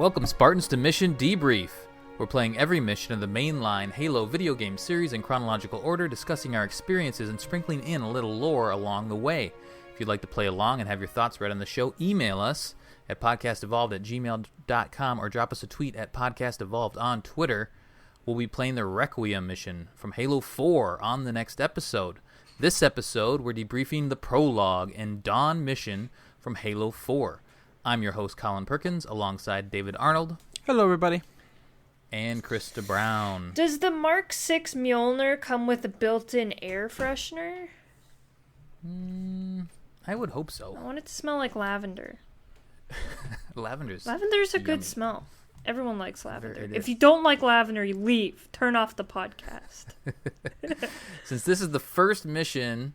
Welcome, Spartans, to Mission Debrief. We're playing every mission of the mainline Halo video game series in chronological order, discussing our experiences and sprinkling in a little lore along the way. If you'd like to play along and have your thoughts read on the show, email us at podcastevolved@gmail.com or drop us a tweet at podcastevolved on Twitter. We'll be playing the Requiem mission from Halo 4 on the next episode. This episode, we're debriefing the prologue and Dawn mission from Halo 4. I'm your host, Colin Perkins, alongside David Arnold. Hello, everybody. And Krysta Brown. Does the Mark 6 Mjolnir come with a built-in air freshener? I would hope so. I want it to smell like lavender. Lavender's a yummy. good smell. Everyone likes lavender. It If is. you don't like lavender, you leave. Turn off the podcast. Since this is the first mission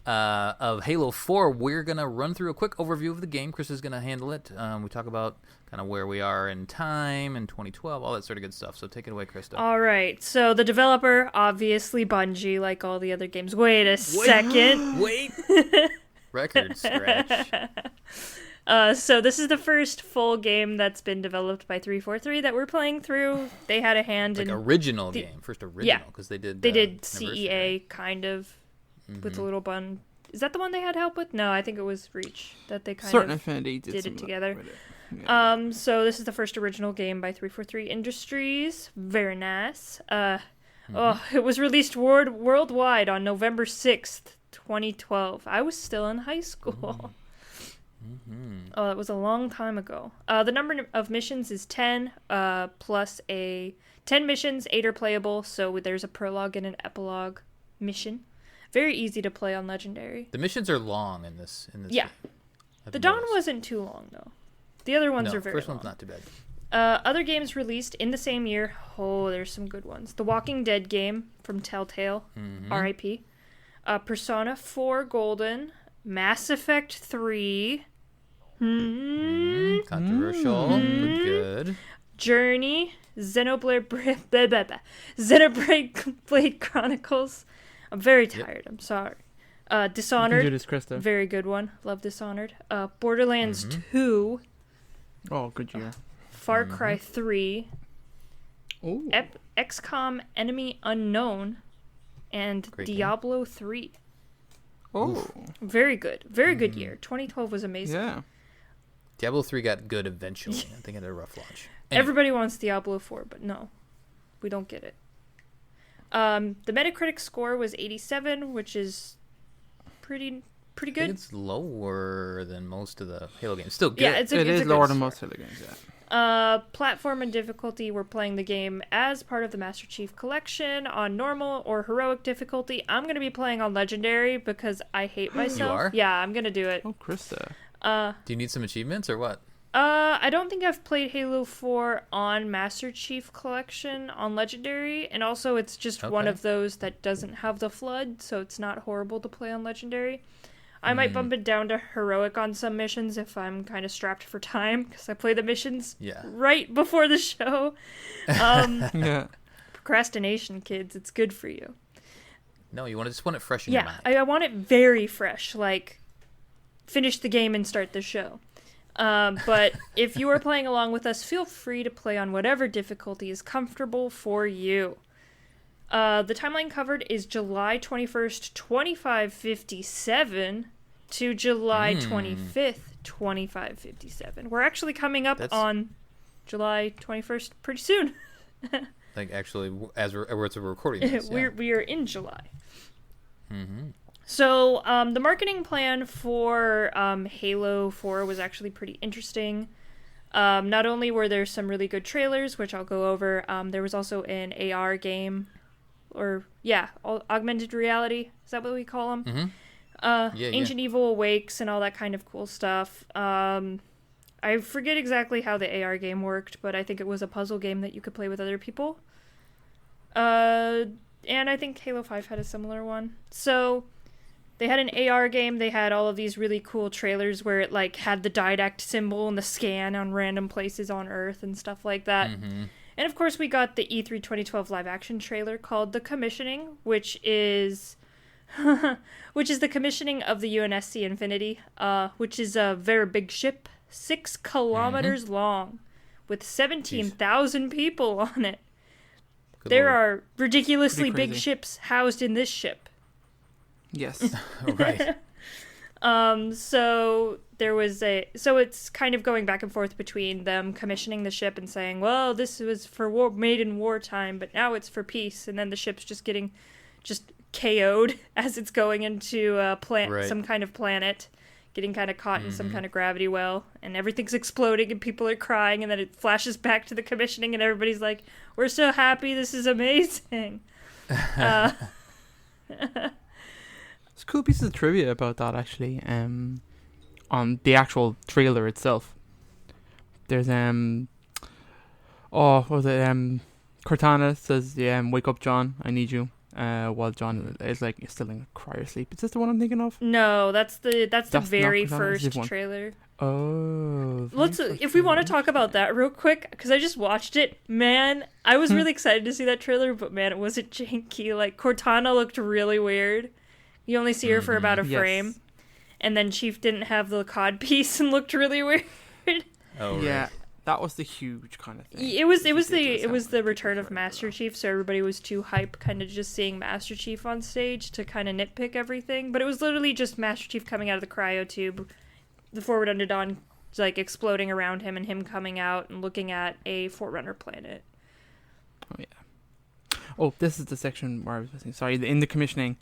of Halo 4, we're going to run through a quick overview of the game. Chris is going to handle it. We talk about kind of where we are in time and 2012, all that sort of good stuff. So take it away, Krysta. All right. So the developer, obviously Bungie, like all the other games. Wait a second. Wait. Record scratch. So this is the first full game that's been developed by 343 that we're playing through. They had a hand Like in original game. First original, because they did CEA Anniversary. kind of with a little bun. Is that the one they had help with? No, I think it was Reach that they kind Certain of Affinity did some it together. with it. Yeah. So this is the first original game by 343 Industries. Very nice. It was released worldwide on November 6th, 2012. I was still in high school. Oh, that was a long time ago. The number of missions is 10, plus 10 missions, 8 are playable, so there's a prologue and an epilogue mission. Very easy to play on Legendary. The missions are long in this. Yeah. I've The Dawn noticed. wasn't too long, though. The other ones are very first long. one's not too bad. Other games released in the same year. Oh, there's some good ones. The Walking Dead game from Telltale, R.I.P. Persona 4 Golden, Mass Effect 3, Controversial, but good. Journey, Xenoblade Blade Chronicles. I'm very tired. I'm sorry. You can do Dishonored, this, Krysta. very good one. Love Dishonored. Borderlands 2, Oh, good year. Far Cry 3, Oh, XCOM Enemy Unknown, and Great game. Diablo 3. oh, Very good. Very good year. 2012 was amazing. yeah. Diablo 3 got good eventually. I think it had a rough launch. Anyway, Everybody wants Diablo 4, but no. We don't get it. The Metacritic score was 87, which is pretty I think good. it's lower than most of the Halo games. Still good. Yeah, it's a It is good lower score. than most of the games, yeah. Platform and difficulty, we're playing the game as part of the Master Chief Collection on normal or heroic difficulty. I'm going to be playing on legendary because I hate myself. are? Yeah, I'm going to do it. Oh, Krysta. Do you need some achievements or what? I don't think I've played Halo 4 on Master Chief Collection on Legendary, and also it's just one Okay. of those that doesn't have the Flood, so it's not horrible to play on Legendary. I might bump it down to Heroic on some missions if I'm kind of strapped for time, because I play the missions Yeah. right before the show. Yeah. Procrastination, kids, it's good for you. No, you just want it fresh in your Yeah, mind. I want it very fresh, like finish the game and start the show. But if you are playing along with us, feel free to play on whatever difficulty is comfortable for you. The timeline covered is July 21st, 2557 to July 25th, 2557. We're actually coming up That's- on July 21st pretty soon. Like actually, as we're recording this, yeah. We are in July. So the marketing plan for Halo 4 was actually pretty interesting. Not only were there some really good trailers, which I'll go over, there was also an AR game, or augmented reality. Is that what we call them? Ancient Evil Awakes and all that kind of cool stuff. I forget exactly how the AR game worked, but I think it was a puzzle game that you could play with other people. And I think Halo 5 had a similar one. So they had an AR game. They had all of these really cool trailers where it like had the didact symbol and the scan on random places on Earth and stuff like that. And of course we got the E3 2012 live action trailer called The Commissioning, which is the commissioning of the UNSC Infinity, which is a very big ship, 6 kilometers long, with 17,000 people on it. Good There Lord. are ridiculously Pretty big crazy. ships housed in this ship. Yes. Right. So it's kind of going back and forth between them commissioning the ship and saying, well, this was for war, made in wartime, but now it's for peace. And then the ship's just getting KO'd as it's going into Right. some kind of planet, getting kind of caught in some kind of gravity well, and everything's exploding and people are crying, and then it flashes back to the commissioning and everybody's like, we're so happy, this is amazing. There's cool pieces of trivia about that, actually, on the actual trailer itself. There's, what was it, Cortana says, wake up, John, I need you, while John is, like, still in cryosleep. Is this the one I'm thinking of? No, that's the not very Cortana, that's a first different one. trailer. Oh. Let's, if we want to talk about that real quick, because I just watched it, man, I was really excited to see that trailer, but man, it wasn't janky. Like, Cortana looked really weird. You only see her for about a frame. Yes. And then Chief didn't have the cod piece and looked really weird. Oh, Yeah, right. that was the huge kind of thing. It was ridiculous the how return much of Master Chief, so everybody was too hype kind of just seeing Master Chief on stage to kind of nitpick everything. But it was literally just Master Chief coming out of the cryo tube, the Forward Unto Dawn like exploding around him, and him coming out and looking at a Forerunner planet. Oh, yeah. Oh, this is the section where I was listening. Sorry, in the commissioning,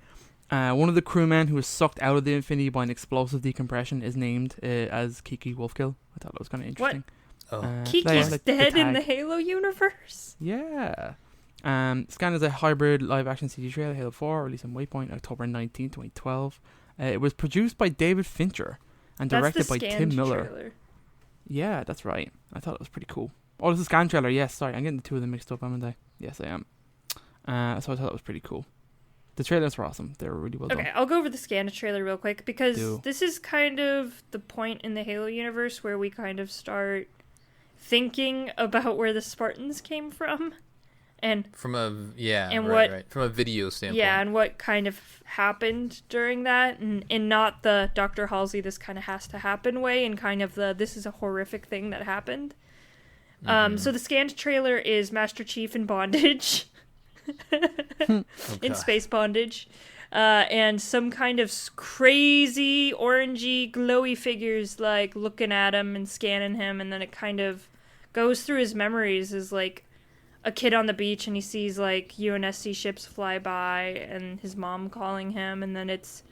one of the crewmen who was sucked out of the Infinity by an explosive decompression is named as Kiki Wolfkill. I thought that was kind of interesting. Oh. Kiki's like dead in tag. the Halo universe? Yeah. Scan is a hybrid live-action CG trailer, Halo 4, released on Waypoint, October 19, 2012. It was produced by David Fincher and directed That's the by Tim scanned Miller. trailer. Yeah, that's right. I thought it was pretty cool. Oh, this is a scan trailer. Yes, sorry. I'm getting the two of them mixed up, haven't I? Yes, I am. So I thought it was pretty cool. The trailers were awesome. They were really well Okay, done. I'll go over the scan trailer real quick, because Do. this is kind of the point in the Halo universe where we kind of start thinking about where the Spartans came from. And From a And right, what- right. From a video standpoint. yeah, and what kind of happened during that, and not the Dr. Halsey, this kind of has to happen way, and kind of the this is a horrific thing that happened. So the scanned trailer is Master Chief in bondage, in Okay. space bondage, and some kind of crazy orangey glowy figures like looking at him and scanning him, and then it kind of goes through his memories as like a kid on the beach, and he sees like UNSC ships fly by and his mom calling him, and then it's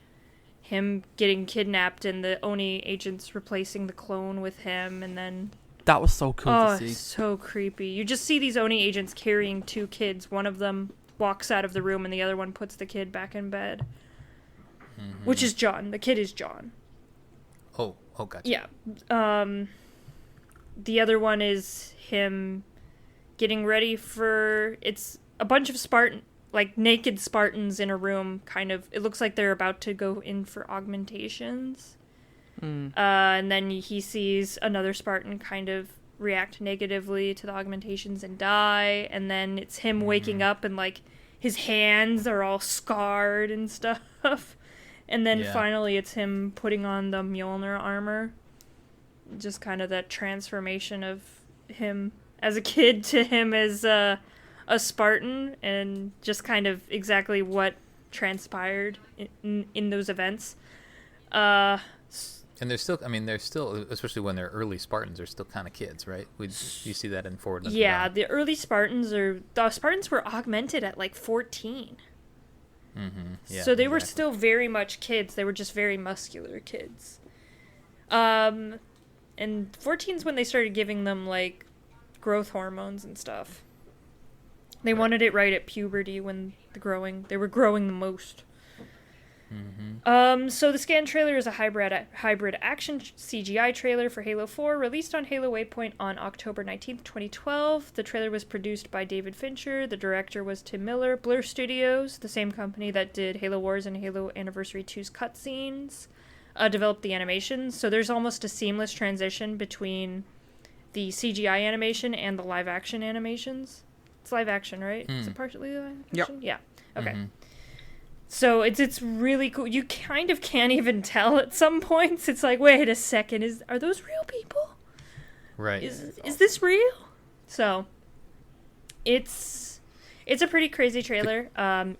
him getting kidnapped and the Oni agents replacing the clone with him, and then That was so cool to see. so creepy. You just see these Oni agents carrying two kids. One of them walks out of the room and the other one puts the kid back in bed. Which is John. The kid is John. Oh, gotcha. Yeah. The other one is him getting ready for, it's a bunch of naked Spartans in a room, kind of. It looks like they're about to go in for augmentations. And then he sees another Spartan kind of react negatively to the augmentations and die. And then it's him waking up and like his hands are all scarred and stuff. And then finally it's him putting on the Mjolnir armor. Just kind of that transformation of him as a kid to him as a Spartan, and just kind of exactly what transpired in those events. And they're still, especially when they're early Spartans, they're still kind of kids, right? You see that in Forward Unto Yeah, Dawn. the early Spartans were augmented at like 14. Yeah, So they were exactly. still very much kids. They were just very muscular kids. And 14's when they started giving them like growth hormones and stuff. They wanted it right at puberty when they were growing the most. So the scan trailer is a hybrid action CGI trailer for Halo 4, released on Halo Waypoint on October 19th, 2012. The trailer was produced by David Fincher. The director was Tim Miller. Blur Studios, the same company that did Halo Wars and Halo Anniversary 2's cutscenes, developed the animations. So there's almost a seamless transition between the CGI animation and the live action animations. It's live action, right? Is it partially live action? Yeah. Okay. So it's really cool. You kind of can't even tell at some points. It's like, wait a second, are those real people? Right. Is this real? So, it's a pretty crazy trailer.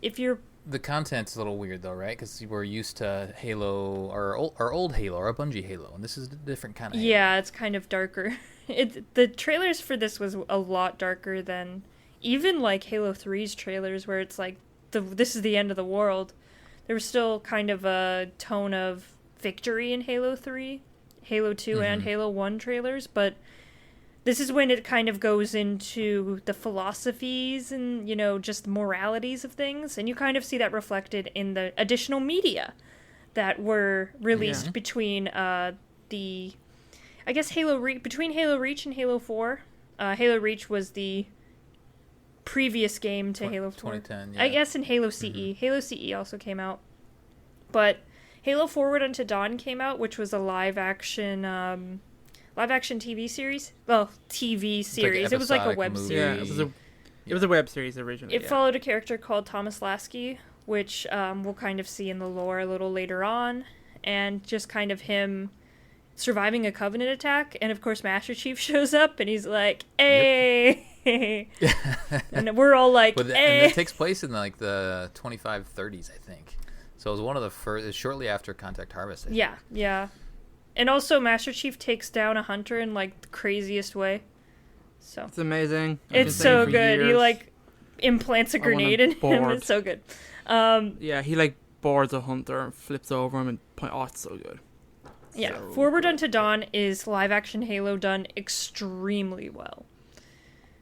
If you're The content's a little weird though, right? Because we're used to Halo, or our old Halo, our Bungie Halo, and this is a different kind of Halo. Yeah, it's kind of darker. The trailers for this was a lot darker than even like Halo 3's trailers, where it's like this is the end of the world. There was still kind of a tone of victory in Halo 3, Halo 2, and Halo 1 trailers, but this is when it kind of goes into the philosophies and, just moralities of things, and you kind of see that reflected in the additional media that were released between between Halo Reach and Halo 4. Halo Reach was the previous game to Halo 4. 2010, yeah. I guess in Halo CE. Halo CE also came out. But Halo Forward Unto Dawn came out, which was a live-action TV series. Well, TV series. It was like a web series. Yeah, it was a web series originally. It followed a character called Thomas Lasky, which we'll kind of see in the lore a little later on. And just kind of him surviving a Covenant attack, and of course Master Chief shows up and he's like, hey. Yep. And we're all like, and it takes place in like the 2530s, I think. So it was one of the first, shortly after Contact Harvest. Yeah. And also Master Chief takes down a hunter in like the craziest way. So it's amazing. It's so good. Years. He like implants a grenade in him. It's so good. Yeah, he like boards a hunter and flips over him and it's so good. Yeah, so Forward Unto Dawn is live-action Halo done extremely well.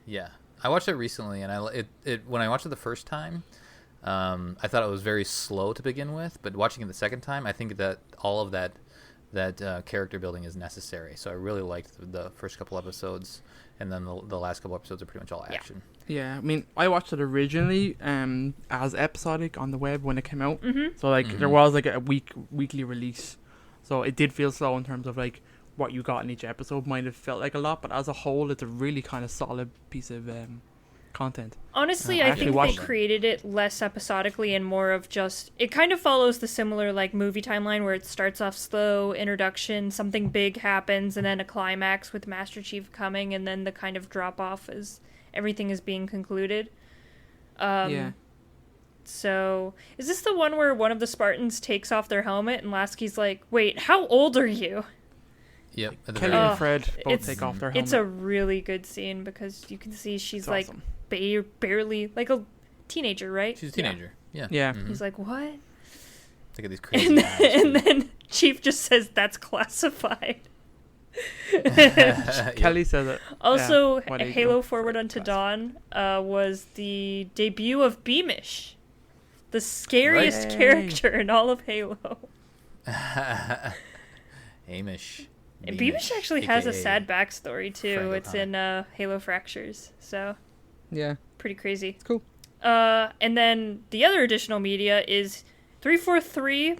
Yeah, I watched it recently, and when I watched it the first time, I thought it was very slow to begin with. But watching it the second time, I think that all of that character building is necessary. So I really liked the first couple episodes, and then the last couple episodes are pretty much all action. Yeah, I mean, I watched it originally as episodic on the web when it came out. Mm-hmm. So like there was like a weekly release. So it did feel slow in terms of like what you got in each episode might have felt like a lot, but as a whole, it's a really kind of solid piece of content. Honestly, I think they created it less episodically and more of just, it kind of follows the similar like movie timeline where it starts off slow, introduction, something big happens, and then a climax with Master Chief coming, and then the kind of drop off as everything is being concluded. Yeah. So, is this the one where one of the Spartans takes off their helmet and Lasky's like, wait, how old are you? Yep. Kelly and Fred both take off their helmet. It's a really good scene because you can see she's like awesome. Barely, like a teenager, right? She's a teenager. Yeah. Mm-hmm. He's like, what? Look at these crazy and then Chief just says, that's classified. Kelly says it. Also, Halo Forward Unto Dawn was the debut of Beamish. The scariest character in all of Halo. Beamish actually has a sad backstory too. It's in Halo Fractures, so yeah, pretty crazy. It's cool. And then the other additional media is 343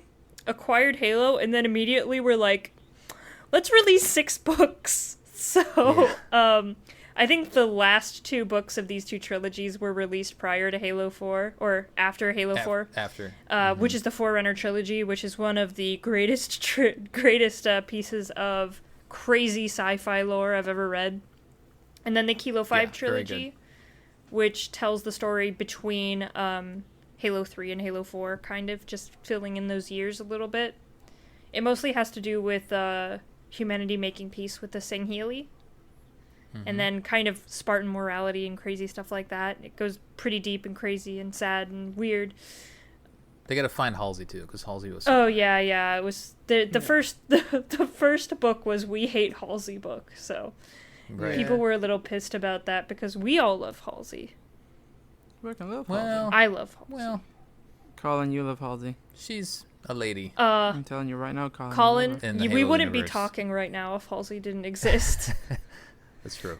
acquired Halo, and then immediately we're like, let's release 6 books. So, I think the last 2 books of these 2 trilogies were released prior to Halo 4, or after Halo 4. After. Which is the Forerunner trilogy, which is one of the greatest pieces of crazy sci-fi lore I've ever read. And then the Kilo 5 trilogy, which tells the story between Halo 3 and Halo 4, kind of just filling in those years a little bit. It mostly has to do with humanity making peace with the Sangheili. And then kind of Spartan morality and crazy stuff like that. It goes pretty deep and crazy and sad and weird. They got to find Halsey too, because Halsey was. Yeah. It was the first book was We Hate Halsey book. So people were a little pissed about that because we all love Halsey. I love Halsey. Well, Colin, you love Halsey. She's a lady. I'm telling you right now, Colin. We wouldn't be talking right now if Halsey didn't exist. That's true.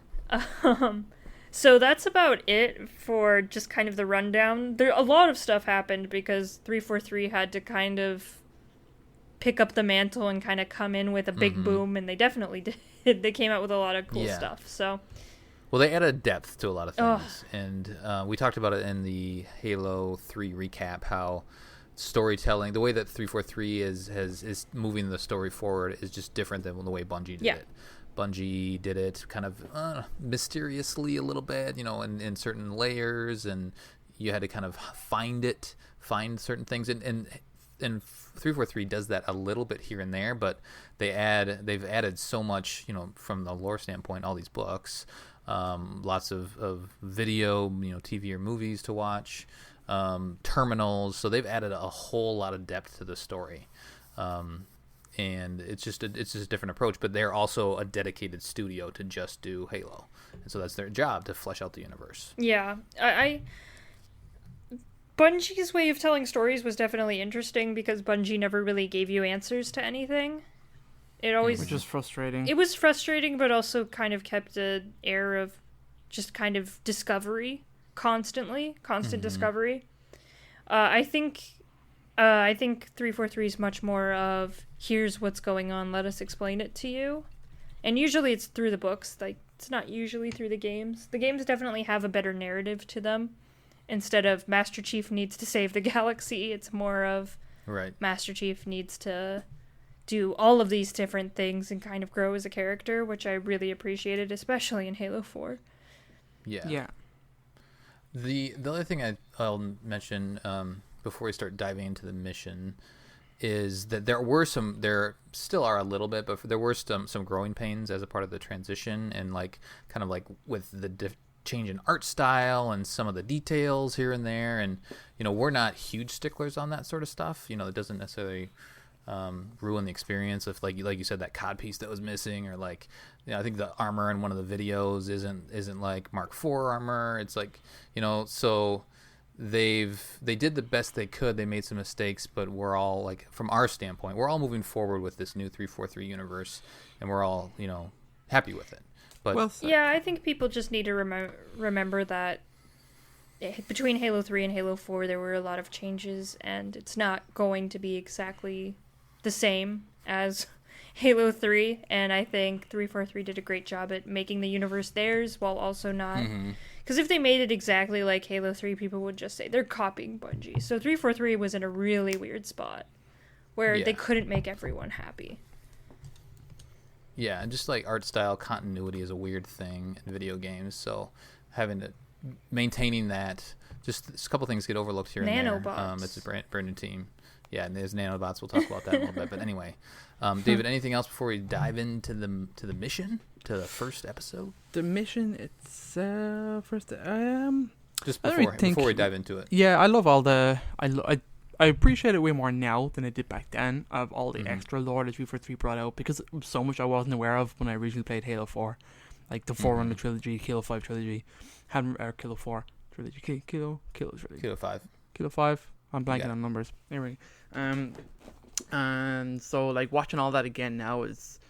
So that's about it for just kind of the rundown. A lot of stuff happened because 343 had to kind of pick up the mantle and kind of come in with a big boom, and they definitely did. They came out with a lot of cool stuff. So, well, they added depth to a lot of things, and we talked about it in the Halo 3 recap, how storytelling, the way that 343 is moving the story forward is just different than the way Bungie did it. Bungie did it kind of mysteriously a little bit, in certain layers, and you had to kind of find certain things, and 343 does that a little bit here and there, but they've added so much, from the lore standpoint, all these books, lots of video, TV or movies to watch, terminals. So they've added a whole lot of depth to the story, and it's just a different approach. But they're also a dedicated studio to just do Halo, and so that's their job, to flesh out the universe. Yeah, Bungie's way of telling stories was definitely interesting because Bungie never really gave you answers to anything. It always... Which was frustrating. It was frustrating, but also kind of kept an air of just kind of discovery, constant discovery. I think 343 is much more of, here's what's going on, let us explain it to you. And usually it's through the books, like, it's not usually through the games. The games definitely have a better narrative to them. Instead of Master Chief needs to save the galaxy, it's more of Master Chief needs to do all of these different things and kind of grow as a character, which I really appreciated, especially in Halo 4. Yeah. The other thing I'll mention before we start diving into the mission is that there still are a little bit, but there were some growing pains as a part of the transition, and kind of with the change in art style and some of the details here and there, and we're not huge sticklers on that sort of stuff. It doesn't necessarily ruin the experience of like you said, that cod piece that was missing, or I think the armor in one of the videos isn't like Mark IV armor. It's so they did the best they could. They made some mistakes, but we're all, from our standpoint, we're all moving forward with this new 343 universe, and we're all happy with it. But yeah, I think people just need to remember that between Halo 3 and Halo 4, there were a lot of changes, and it's not going to be exactly the same as Halo 3, and I think 343 did a great job at making the universe theirs while also not... Because if they made it exactly like Halo 3, people would just say they're copying Bungie. So 343 was in a really weird spot where they couldn't make everyone happy. Yeah, and just art style continuity is a weird thing in video games, so maintaining that, just a couple things get overlooked here and there. Nanobots. It's a brand new team. Yeah, and there's nanobots. We'll talk about that in a little bit. But anyway, David, anything else before we dive into the mission, to the first episode? The mission itself, just before we dive into it. Yeah, I love all the I appreciate it way more now than I did back then, of all the extra lore that 343 brought out, because it was so much I wasn't aware of when I originally played Halo 4, like the Forerunner trilogy, Halo 5 trilogy, Halo 4 trilogy, Halo trilogy, Halo 5. I'm blanking on numbers. Anyway, and so watching all that again now it's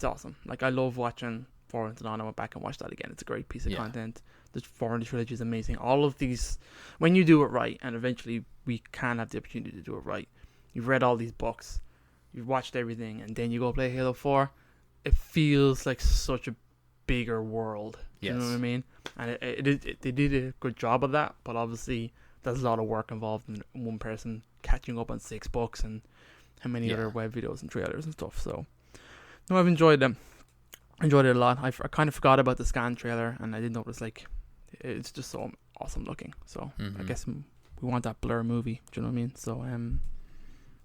awesome. I love watching Forerunner, and I went back and watched that again. It's a great piece of content. The Forerunner trilogy is amazing. All of these, when you do it right, and eventually we can have the opportunity to do it right. You've read all these books, you've watched everything, and then you go play Halo 4. It feels like such a bigger world. You know what I mean? And they did a good job of that, but obviously there's a lot of work involved in one person catching up on 6 books and how many other web videos and trailers and stuff. So, no, I've enjoyed them. Enjoyed it a lot. I kind of forgot about the scan trailer, and I did notice it's just so awesome looking. So I guess we want that Blur movie. Do you know what I mean? So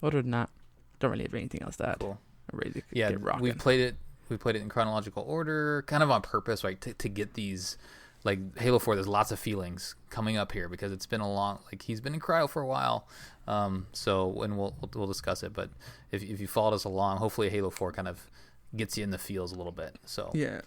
other than that, don't really have anything else to add. Cool. I'm ready to get rocking. We played it in chronological order, kind of on purpose, right? To get these, Halo 4. There's lots of feelings coming up here because it's been a long, he's been in cryo for a while. So and we'll discuss it. But if you followed us along, hopefully Halo 4 kind of gets you in the feels a little bit. So yeah.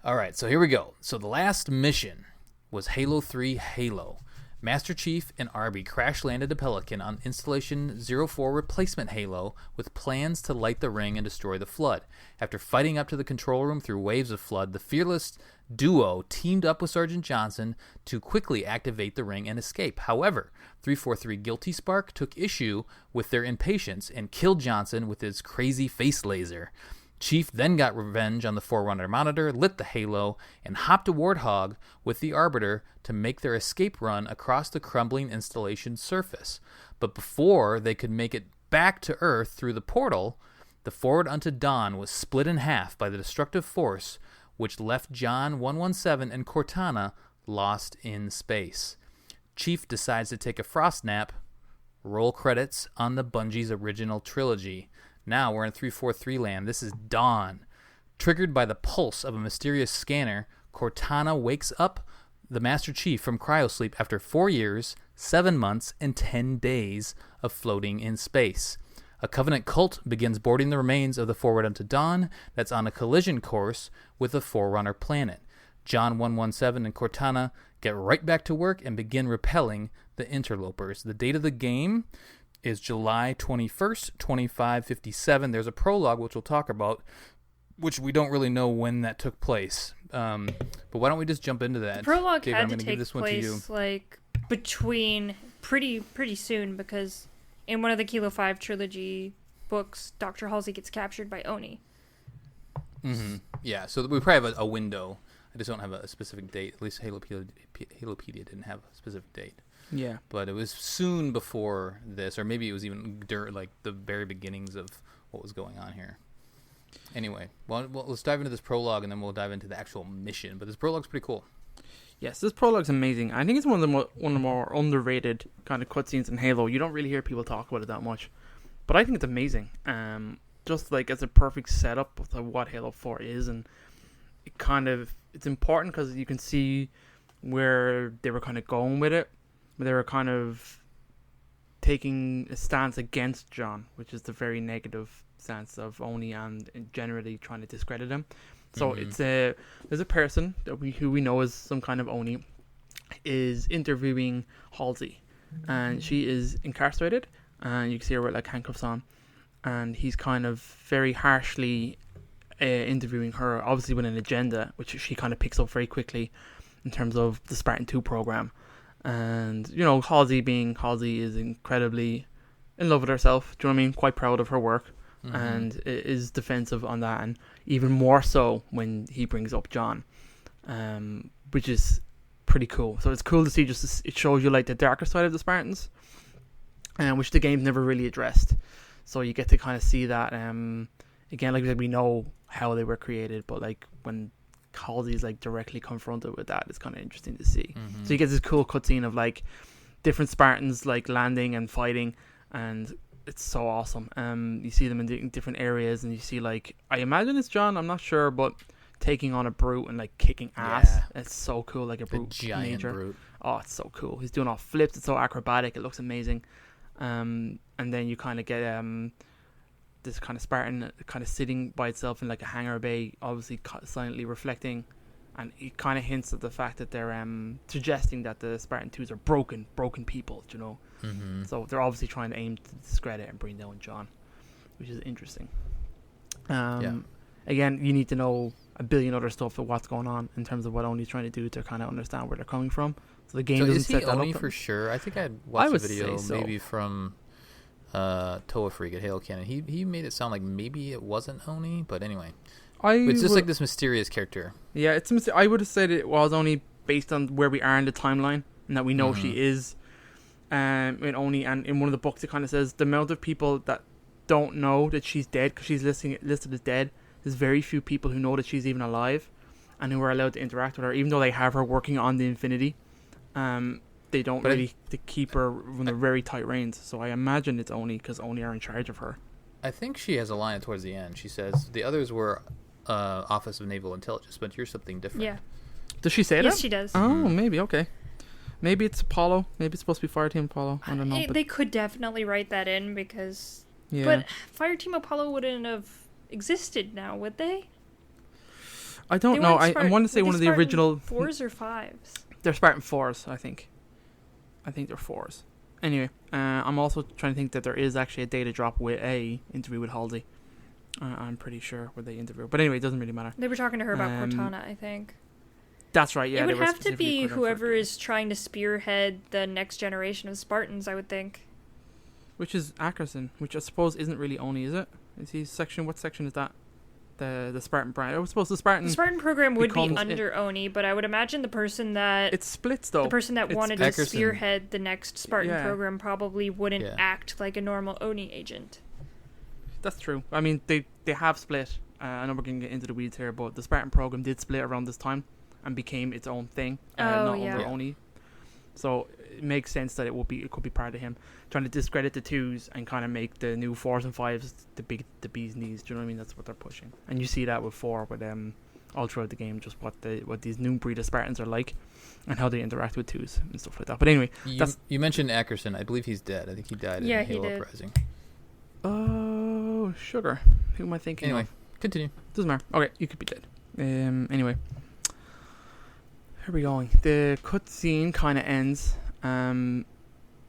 All right, so here we go. So the last mission was Halo 3 Halo. Master Chief and Arby crash-landed the Pelican on Installation 04 replacement Halo with plans to light the ring and destroy the Flood. After fighting up to the control room through waves of Flood, the fearless duo teamed up with Sergeant Johnson to quickly activate the ring and escape. However, 343 Guilty Spark took issue with their impatience and killed Johnson with his crazy face laser. Chief then got revenge on the Forerunner monitor, lit the Halo, and hopped a Warthog with the Arbiter to make their escape run across the crumbling installation surface. But before they could make it back to Earth through the portal, The Forward Unto Dawn was split in half by the destructive force, which left John 117 and Cortana lost in space. Chief decides to take a frost nap. Roll credits on the Bungie's original trilogy. Now we're in 343 land. This is Dawn. Triggered by the pulse of a mysterious scanner, Cortana wakes up the Master Chief from cryosleep after 4 years, 7 months, and 10 days of floating in space. A Covenant cult begins boarding the remains of the Forward Unto Dawn that's on a collision course with the Forerunner planet. John 117 and Cortana get right back to work and begin repelling the interlopers. The date of the game is July 21st, 2557. There's a prologue, which we'll talk about, which we don't really know when that took place. But why don't we just jump into that? The prologue Dave, had I'm to gonna give take this one to you. place like between pretty soon, because in one of the Kilo 5 trilogy books, Dr. Halsey gets captured by Oni. Mm-hmm. Yeah, so we probably have a window. I just don't have a specific date. At least Halopedia didn't have a specific date. Yeah. But it was soon before this, or maybe it was even like the very beginnings of what was going on here. Anyway, well, let's dive into this prologue, and then we'll dive into the actual mission. But this prologue's pretty cool. Yes, this prologue's amazing. I think it's one of the more underrated kind of cutscenes in Halo. You don't really hear people talk about it that much, but I think it's amazing. Just like it's a perfect setup of what Halo 4 is, and it's important because you can see where they were kind of going with it. They were kind of taking a stance against John, which is the very negative stance of Oni, and generally trying to discredit him. So there's a person who we know is some kind of Oni is interviewing Halsey, and she is incarcerated, and you can see her with like handcuffs on, and he's kind of very harshly interviewing her, obviously with an agenda, which she kind of picks up very quickly in terms of the Spartan 2 program. And Halsey being Halsey is incredibly in love with herself. Do you know what I mean? Quite proud of her work. Mm-hmm. And is defensive on that, and even more so when he brings up John, which is pretty cool. So it's cool to see. It shows you like the darker side of the Spartans, which the game's never really addressed. So you get to kind of see that. Again, like we know how they were created, but like when Halsey is like directly confronted with that, it's kind of interesting to see. Mm-hmm. So you get this cool cutscene of like different Spartans like landing and fighting, and it's so awesome. You see them in different areas, and you see like, I imagine it's John, I'm not sure, but taking on a brute and like kicking ass. Yeah. It's so cool, like a brute, giant major. Brute. Oh, it's so cool. He's doing all flips. It's so acrobatic. It looks amazing. And then you kind of get this kind of Spartan kind of sitting by itself in like a hangar bay, obviously silently reflecting, and it kind of hints at the fact that they're suggesting that the Spartan 2s are broken people, Mm-hmm. So they're obviously trying to aim to discredit and bring down John, which is interesting. Again, you need to know a billion other stuff of what's going on in terms of what Oni's trying to do to kind of understand where they're coming from. So the game doesn't set that up. Oni for sure? I think I watched a video maybe from Toa Freak at Halo Canon. He made it sound like maybe it wasn't Oni, but anyway. It's just like this mysterious character. Yeah, I would have said it was Oni based on where we are in the timeline, and that we know she is in Oni. And in one of the books, it kind of says the amount of people that don't know that she's dead, because she's listed as dead. There's very few people who know that she's even alive, and who are allowed to interact with her, even though they have her working on the Infinity. They don't really to keep her in the very tight reins. So I imagine it's Oni, because Oni are in charge of her. I think she has a line towards the end. She says the others were Office of Naval Intelligence, but you're something different. Yeah. Does she say that? Yes, she does. Oh, maybe. Okay. Maybe it's Apollo. Maybe it's supposed to be Fireteam Apollo. I don't know. They could definitely write that in, because... Yeah. But Fireteam Apollo wouldn't have existed now, would they? I don't know. I want to say one of the original... 4s or 5s? They're Spartan 4s, I think. I think they're 4s. Anyway, I'm also trying to think that there is actually a data drop with a interview with Halsey. I'm pretty sure where they interview. But anyway, it doesn't really matter. They were talking to her about Cortana, I think. That's right, yeah. It would have to be whoever is trying to spearhead the next generation of Spartans, I would think. Which is Ackerson, which I suppose isn't really Oni, is it? Is he section? What section is that? The Spartan brand. I suppose the Spartan program would be under Oni, but I would imagine the person that... It splits, though. The person that wanted to spearhead the next Spartan program probably wouldn't act like a normal Oni agent. That's true. I mean, they have split. I know we're going to get into the weeds here, but the Spartan program did split around this time and became its own thing, not under Oni. So it makes sense that it could be part of him trying to discredit the 2s and kind of make the new 4s and 5s the bee's knees. Do you know what I mean? That's what they're pushing, and you see that with 4 with all throughout the game, just what these new breed of Spartans are like and how they interact with 2s and stuff like that. But anyway, you mentioned Ackerson. I believe he's dead. I think he died in Halo Uprising. Oh, sugar. Who am I thinking Anyway, of? continue. Doesn't matter. Okay, you could be dead. Anyway. Where are we going? The cutscene kind of ends, and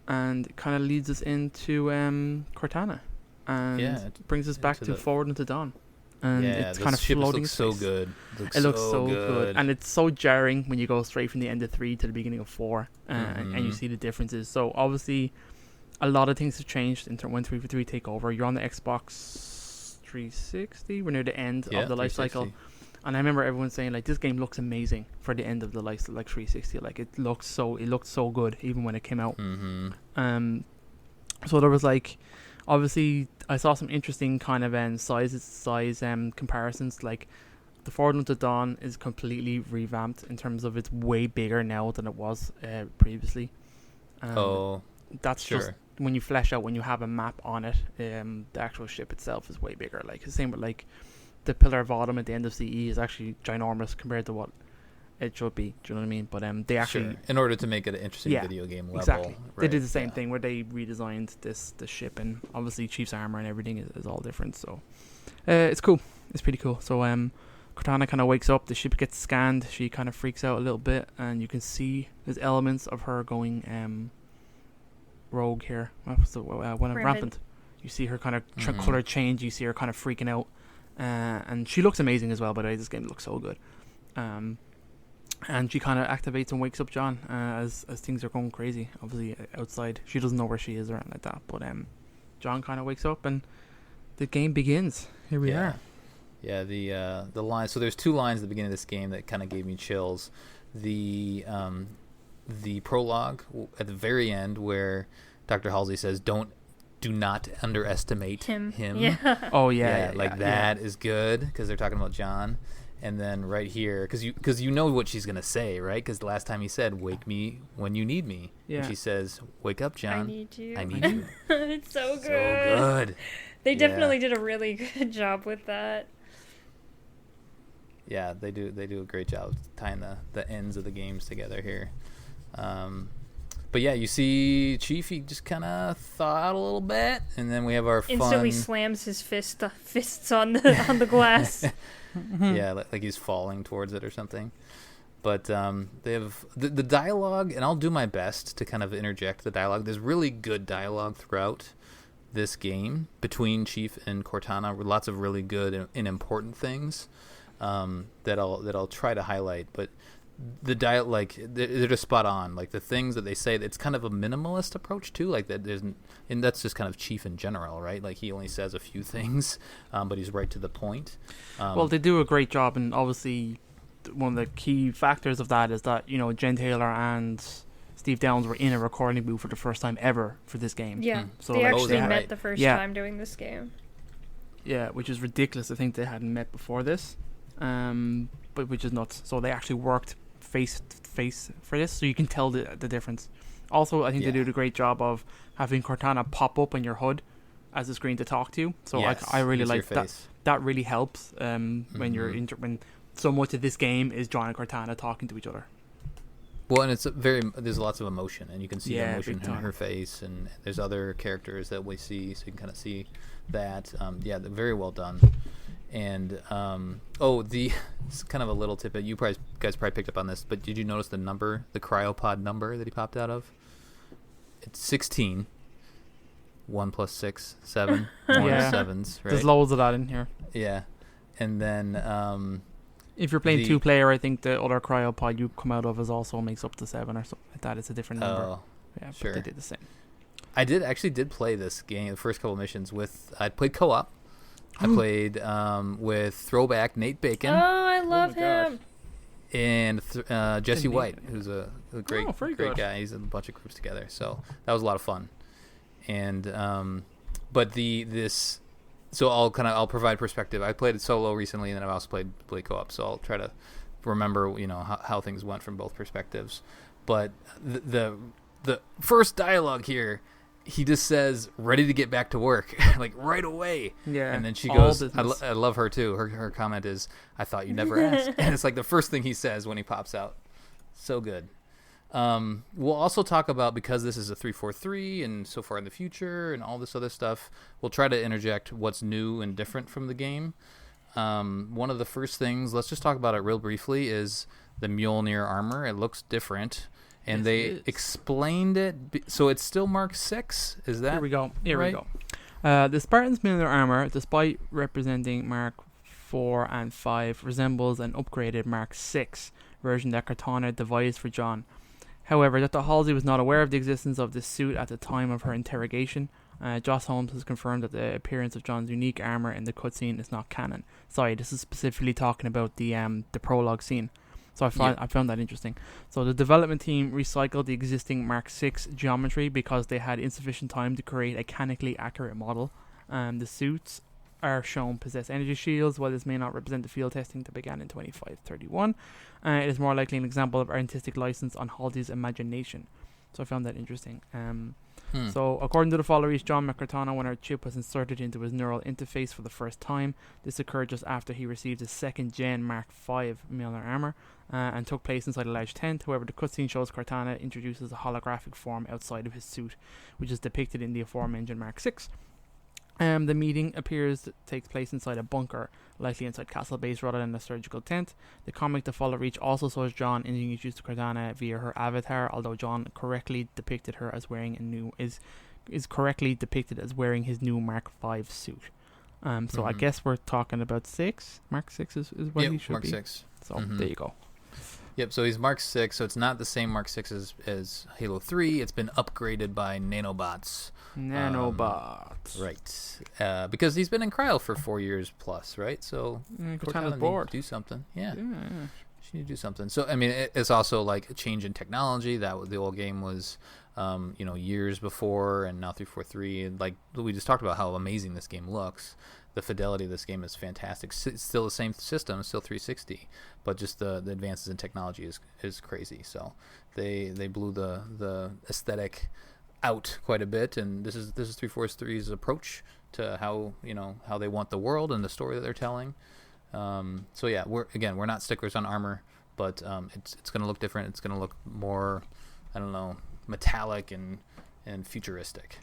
it kind of leads us into Cortana, and it brings us back to Forward into Dawn, and it's kind of floating. Looks so good. It looks so good, and it's so jarring when you go straight from the end of 3 to the beginning of 4, and you see the differences. So obviously, a lot of things have changed in when 343 take over. You're on the Xbox 360. We're near the end of the life cycle. And I remember everyone saying like this game looks amazing for the end of the life, like 360. Like it looked so good even when it came out. So there was like, obviously I saw some interesting kind of size comparisons. Like the Forward Unto Dawn is completely revamped in terms of it's way bigger now than it was previously. That's sure. Just when you flesh out, when you have a map on it, the actual ship itself is way bigger. Like the same with like the Pillar of Autumn at the end of CE is actually ginormous compared to what it should be. Do you know what I mean? But they actually, in order to make it an interesting video game level, exactly. Right? They did the same thing where they redesigned the ship, and obviously Chief's armor and everything is all different. So it's cool. It's pretty cool. So Cortana kind of wakes up. The ship gets scanned. She kind of freaks out a little bit, and you can see there's elements of her going rogue here. When rampant. You see her kind of color change. You see her kind of freaking out. And she looks amazing as well, by the way. This game looks so good. And she kind of activates and wakes up John as things are going crazy. Obviously, outside. She doesn't know where she is or anything like that. But John kind of wakes up and the game begins. Here we are. Yeah, the line. So there's 2 lines at the beginning of this game that kind of gave me chills. The prologue at the very end where Dr. Halsey says, do not underestimate him. Yeah. Oh yeah. That is good because they're talking about John. And then right here, because you know what she's gonna say, right? Because the last time he said, "Wake me when you need me," and she says, "Wake up, John. I need you." It's so good. So good. They definitely did a really good job with that. Yeah, they do a great job tying the ends of the games together here. But yeah, you see Chief, he just kind of thaw out a little bit, and then we have our instantly slams his fists on the glass. Yeah, like he's falling towards it or something. But they have the dialogue, and I'll do my best to kind of interject the dialogue. There's really good dialogue throughout this game between Chief and Cortana. Lots of really good and important things that I'll try to highlight. But the dialogue, like they're just spot on. Like the things that they say, it's kind of a minimalist approach too. Like that and that's just kind of Chief in general, right? Like he only says a few things, but he's right to the point. Well, they do a great job, and obviously one of the key factors of that is that Jen Taylor and Steve Downes were in a recording booth for the first time ever for this game. Yeah, so they actually met the first time doing this game. Yeah, which is ridiculous. I think they hadn't met before this, but which is nuts. So they actually worked face to face for this, so you can tell the difference. Also, I think they do a great job of having Cortana pop up on your HUD as a screen to talk to you. So I really like that. That really helps when you're when so much of this game is John and Cortana talking to each other. Well, and there's lots of emotion, and you can see the emotion in her face, and there's other characters that we see, so you can kind of see that. Very well done. And it's kind of a little tidbit. You guys probably picked up on this, but did you notice the number, the cryopod number that he popped out of? It's 16. 1 plus 6, 7. More sevens, right? There's loads of that in here. Yeah, and then if you're playing 2-player, I think the other cryopod you come out of also makes up to 7 or something like that. It's a different number. Oh, yeah, sure. But they did the same. I did play this game, the first couple of missions I played co-op. I played with throwback Nate Bacon. Oh, I love him. And Jesse White, who's a great guy. He's in a bunch of groups together, so that was a lot of fun. And but this So I'll provide perspective. I played it solo recently, and then I've also played co-op. So I'll try to remember, how things went from both perspectives. But the first dialogue here, he just says, "Ready to get back to work," like right away. Yeah. And then she all goes, business. I love her too. Her comment is, "I thought you never asked," and it's like the first thing he says when he pops out. So good. We'll also talk about, because this is a 343 and so far in the future and all this other stuff, we'll try to interject what's new and different from the game. One of the first things, let's just talk about it real briefly, is the Mjolnir armor. It looks different, and Yes, they it is. explained it. So it's still Mark 6? Is that Here we go. Here right? we go. The Spartan's Mjolnir armor, despite representing Mark 4 and 5, resembles an upgraded Mark 6 version that Cortana devised for John. However, Dr. Halsey was not aware of the existence of this suit at the time of her interrogation. Joss Holmes has confirmed that the appearance of John's unique armor in the cutscene is not canon. Sorry, this is specifically talking about the prologue scene. So I found that interesting. So the development team recycled the existing Mark 6 geometry because they had insufficient time to create a mechanically accurate model. The suits are shown possess energy shields. While this may not represent the field testing that began in 2531, it is more likely an example of artistic license on Halsey's imagination. So I found that interesting. So according to the follow reach, John McCartana, when her chip was inserted into his neural interface for the first time, this occurred just after he received his second gen Mark V Mjolnir armor, and took place inside a large tent. However, the cutscene shows Cortana introduces a holographic form outside of his suit, which is depicted in the aforementioned Mark 6. The meeting takes place inside a bunker, likely inside Castle Base rather than a surgical tent. The comic The Follow Reach also shows John introduced to Cortana via her avatar, although John correctly depicted her as wearing is correctly depicted as wearing his new Mark V suit. So I guess we're talking about 6. Mark 6 is what he should Mark be. 6. So there you go. Yep, so he's Mark 6, so it's not the same Mark 6 as Halo 3. It's been upgraded by nanobots. Right. Because he's been in cryo for 4 years plus, right? So Cortana's Cortana bored. needs to do something. Yeah. Yeah. She need to do something. So, I mean, it's also like a change in technology. The old game was, years before, and now 343. And like we just talked about how amazing this game looks. The fidelity of this game is fantastic. It's still the same system, it's still 360, but just the advances in technology is crazy. So they blew the aesthetic out quite a bit, and this is 343's approach to how they want the world and the story that they're telling. So yeah, we're not sticklers on armor, but it's going to look different. It's going to look more, metallic and futuristic.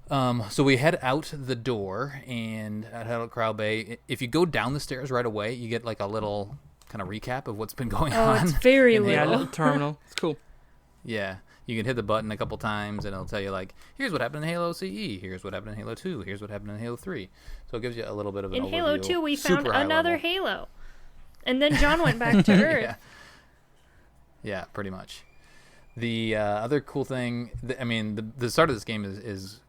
So we head out the door and head out Crow Bay. If you go down the stairs right away, you get like a little kind of recap of what's been going on. It's very in Yeah, a little. little terminal. It's cool. Yeah, you can hit the button a couple times and it'll tell you like, here's what happened in Halo CE, here's what happened in Halo 2, here's what happened in Halo 3. So it gives you a little bit of an In overview. Halo 2, we Super found high another level. Halo. And then John went back to Earth. Yeah, pretty much. The other cool thing, the start of this game is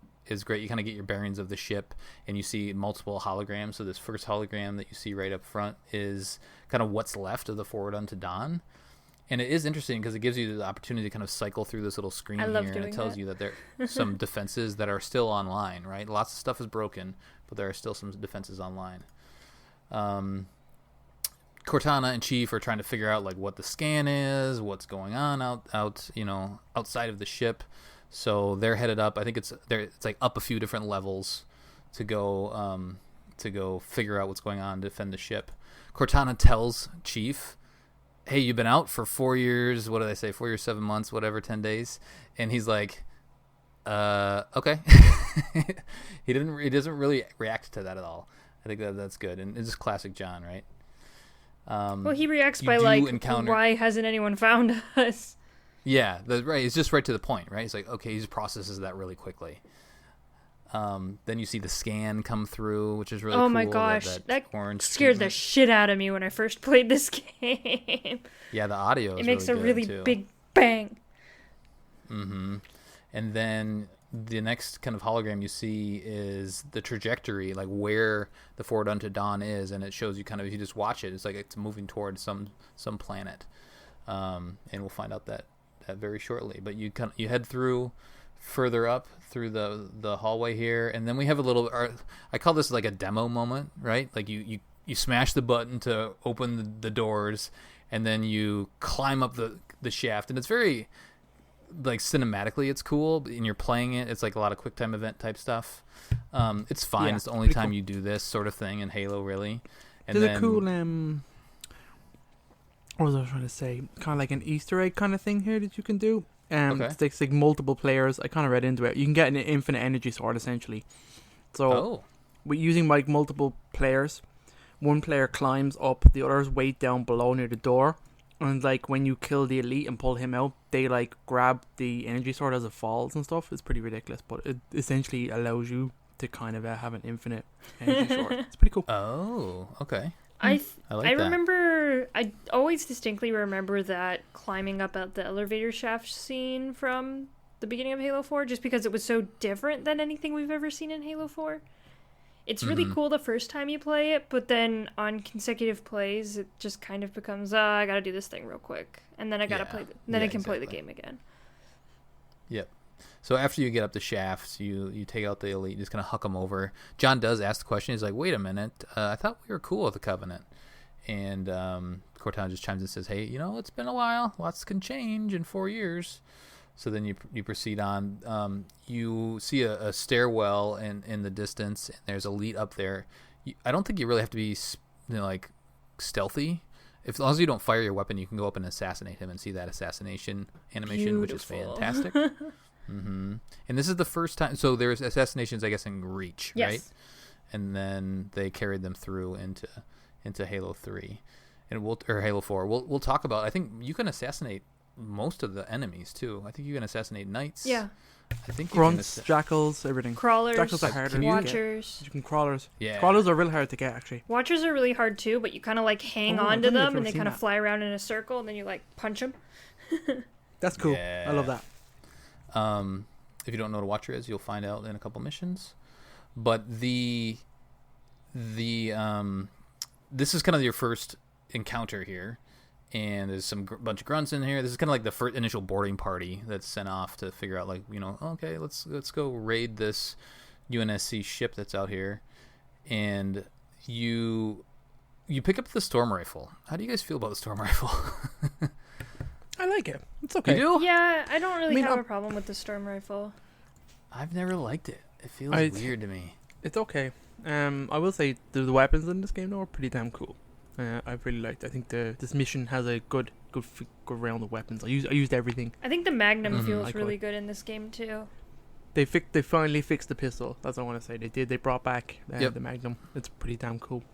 great. You kind of get your bearings of the ship, and you see multiple holograms. So this first hologram that you see right up front is kind of what's left of the Forward Unto Dawn. And it is interesting because it gives you the opportunity to kind of cycle through this little screen I here, love and doing it tells that. you that there are some defenses that are still online, right? Lots of stuff is broken, but there are still some defenses online. Cortana and Chief are trying to figure out like what the scan is, what's going on outside of the ship. So they're headed up. I think it's like up a few different levels to go figure out what's going on, defend the ship. Cortana tells Chief, "Hey, you've been out for 4 years. What did I say? 4 years, 7 months, whatever, 10 days." And he's like, "Okay." He doesn't really react to that at all. I think that's good, and it's just classic John, right? Well, he reacts you by do like, encounter- why hasn't anyone found us? Yeah, right. It's just right to the point, right? It's like, okay, he just processes that really quickly. Then you see the scan come through, which is really cool. Oh my gosh, that orange scared the treatment. shit out of me when I first played this game. Yeah, the audio is It makes really a good, really too. big bang. Mm-hmm. And then the next kind of hologram you see is the trajectory, like where the Forward Unto Dawn is, and it shows you kind of, if you just watch it, it's like it's moving towards some planet. And we'll find out that very shortly. But you head through further up through the hallway here, and then we have a little. I call this like a demo moment, right? Like you smash the button to open the doors, and then you climb up the shaft, and it's very like cinematically it's cool, and you're playing it. It's like a lot of QuickTime event type stuff. It's fine. Yeah, it's the only time cool. you do this sort of thing in Halo, really. And There's then, a cool what was I trying to say? Kind of like an Easter egg kind of thing here that you can do. Okay. It's like multiple players. I kind of read into it. You can get an infinite energy sword essentially. So with using like multiple players, one player climbs up, the others wait down below near the door, and like when you kill the elite and pull him out, they like grab the energy sword as it falls and stuff. It's pretty ridiculous, but it essentially allows you to kind of have an infinite energy sword. It's pretty cool. Oh, okay. I like that. remember, I always distinctly remember that climbing up at the elevator shaft scene from the beginning of Halo 4, just because it was so different than anything we've ever seen in Halo 4. It's really cool the first time you play it, but then on consecutive plays, it just kind of becomes, I gotta do this thing real quick, and then I gotta play, I can play the game again. Yep. So after you get up the shafts, you take out the elite, just kind of huck them over. John does ask the question. He's like, wait a minute. I thought we were cool with the Covenant. And Cortana just chimes in and says, hey, it's been a while. Lots can change in 4 years. So then you proceed on. You see a stairwell in the distance, and there's elite up there. I don't think you really have to be like stealthy. As long as you don't fire your weapon, you can go up and assassinate him and see that assassination animation, which is fantastic. Mm-hmm. And this is the first time. So there's assassinations, I guess, in Reach, right? And then they carried them through into Halo 3, or Halo 4. We'll talk about. I think you can assassinate most of the enemies too. I think you can assassinate knights. Yeah. I think Grunts, jackals, everything. Crawlers, Jackals are harder. Watchers. You can crawlers. Yeah. Crawlers are really hard to get actually. Watchers are really hard too, but you kind of like hang on to them, and they kind of fly around in a circle, and then you like punch them. That's cool. Yeah. I love that. If you don't know what a Watcher is, you'll find out in a couple missions. But this is kind of your first encounter here, and there's some bunch of grunts in here. This is kind of like the first initial boarding party that's sent off to figure out, like, okay, let's go raid this UNSC ship that's out here, and you pick up the storm rifle. How do you guys feel about the storm rifle? I like it. It's okay. You do? Yeah, I don't really have a problem with the storm rifle. I've never liked it. It feels weird to me. It's okay. I will say the weapons in this game though are pretty damn cool. I've really liked. I think this mission has a good round of weapons. I used everything. I think the Magnum feels like really good in this game too. They finally fixed the pistol. That's what I want to say. They did. They brought back the Magnum. It's pretty damn cool.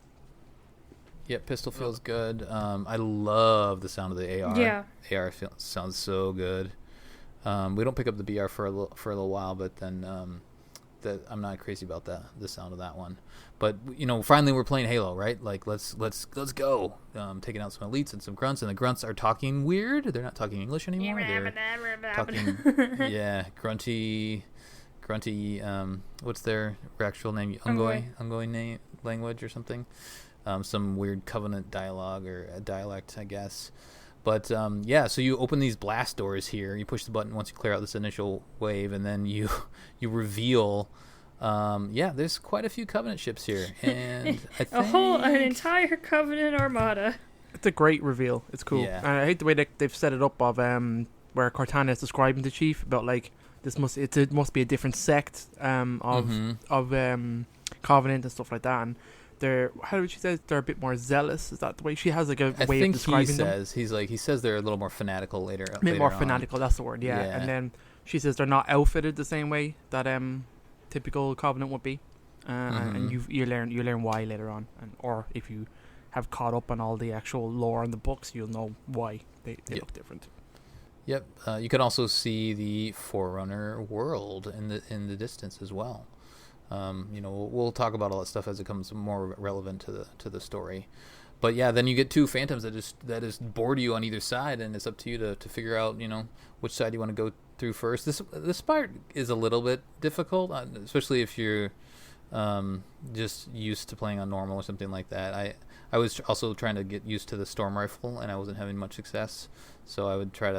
Yep, pistol feels good. I love the sound of the AR. Yeah. AR sounds so good. We don't pick up the BR for a little while, but then I'm not crazy about the sound of that one. But finally we're playing Halo, right? Like let's go. Taking out some elites and some grunts, and the grunts are talking weird. They're not talking English anymore. They're talking grunty. What's their actual name? Ungoi name language or something. Some weird Covenant dialogue or a dialect, I guess. But so you open these blast doors here. You push the button once you clear out this initial wave, and then you reveal. There's quite a few Covenant ships here, and I think an entire Covenant armada. It's a great reveal. It's cool. Yeah. And I hate the way they've set it up of where Cortana is describing the chief about like it must be a different sect of Covenant and stuff like that. And how would she say they're a bit more zealous? Is that the way she has like a way of describing them? He says they're a little more fanatical later. A bit more fanatical. That's the word. Yeah. And then she says they're not outfitted the same way that typical Covenant would be, and you learn why later on, or if you have caught up on all the actual lore in the books, you'll know why they look different. Yep. You can also see the Forerunner world in the distance as well. We'll talk about all that stuff as it comes more relevant to the story. But yeah, then you get two phantoms that just board you on either side, and it's up to you to figure out which side you want to go through first. This part is a little bit difficult, especially if you're just used to playing on normal or something like that. I was also trying to get used to the storm rifle, and I wasn't having much success. So I would try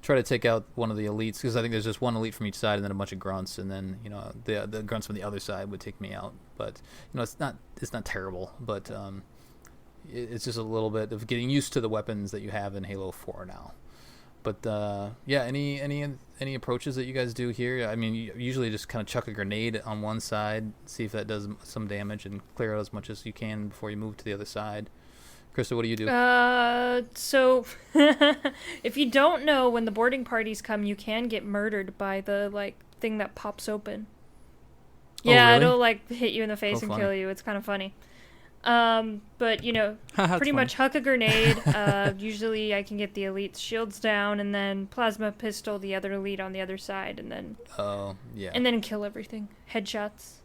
try to take out one of the elites, because I think there's just one elite from each side and then a bunch of grunts, and then the grunts from the other side would take me out. But it's not terrible, but it's just a little bit of getting used to the weapons that you have in Halo 4 now. But any approaches that you guys do here? I mean, you usually just kind of chuck a grenade on one side, see if that does some damage, and clear out as much as you can before you move to the other side. Krysta, what do you do? So if you don't know, when the boarding parties come, you can get murdered by the thing that pops open. Yeah, really? it'll hit you in the face and funny. kill you. It's kind of funny. But pretty much huck a grenade. Usually I can get the elite's shields down, and then plasma pistol the other elite on the other side, and then and then kill everything. Headshots.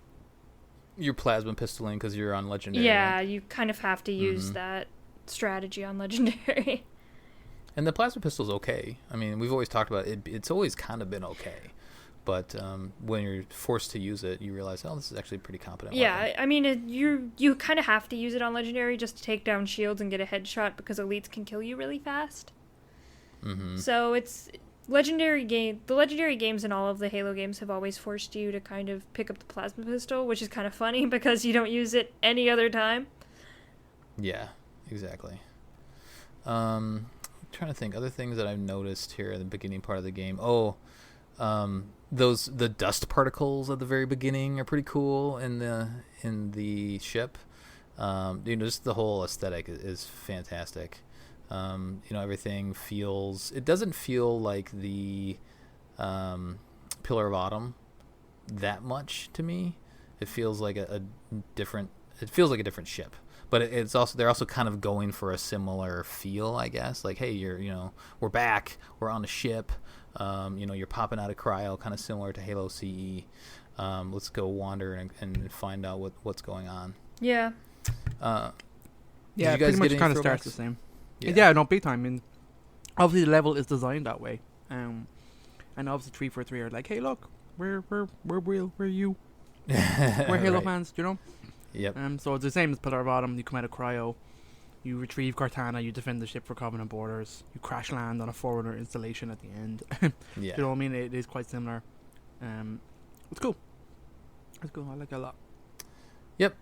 You're plasma pistoling because you're on legendary. Yeah, right? you kind of have to use that strategy on legendary. And the plasma pistol's okay. I mean, we've always talked about it. It's always kind of been okay. But when you're forced to use it, you realize, oh, this is actually pretty competent. Yeah, weapon. I mean, you kind of have to use it on legendary just to take down shields and get a headshot, because elites can kill you really fast. Mm-hmm. So it's legendary game. The legendary games in all of the Halo games have always forced you to kind of pick up the plasma pistol, which is kind of funny because you don't use it any other time. Yeah, exactly. I'm trying to think other things that I've noticed here in the beginning part of the game. The dust particles at the very beginning are pretty cool in the ship. Just the whole aesthetic is fantastic. Everything it doesn't feel like the Pillar of Autumn that much to me. It feels like a different ship. But they're also kind of going for a similar feel, I guess. Like, hey, we're back, we're on a ship. You're popping out of cryo, kind of similar to Halo CE. Let's go wander and find out what's going on. Yeah. Yeah, pretty much kind of starts the same. Yeah, no, big time. I mean, obviously the level is designed that way. And obviously 343 are like, hey, look, we're real, we're you. We're Halo right. fans, Yep. So it's the same as Pillar of Autumn. You come out of cryo, you retrieve Cortana, you defend the ship for Covenant borders, you crash land on a Forerunner installation at the end. Yeah. You know what I mean? It is quite similar. It's cool. It's cool. I like it a lot. Yep.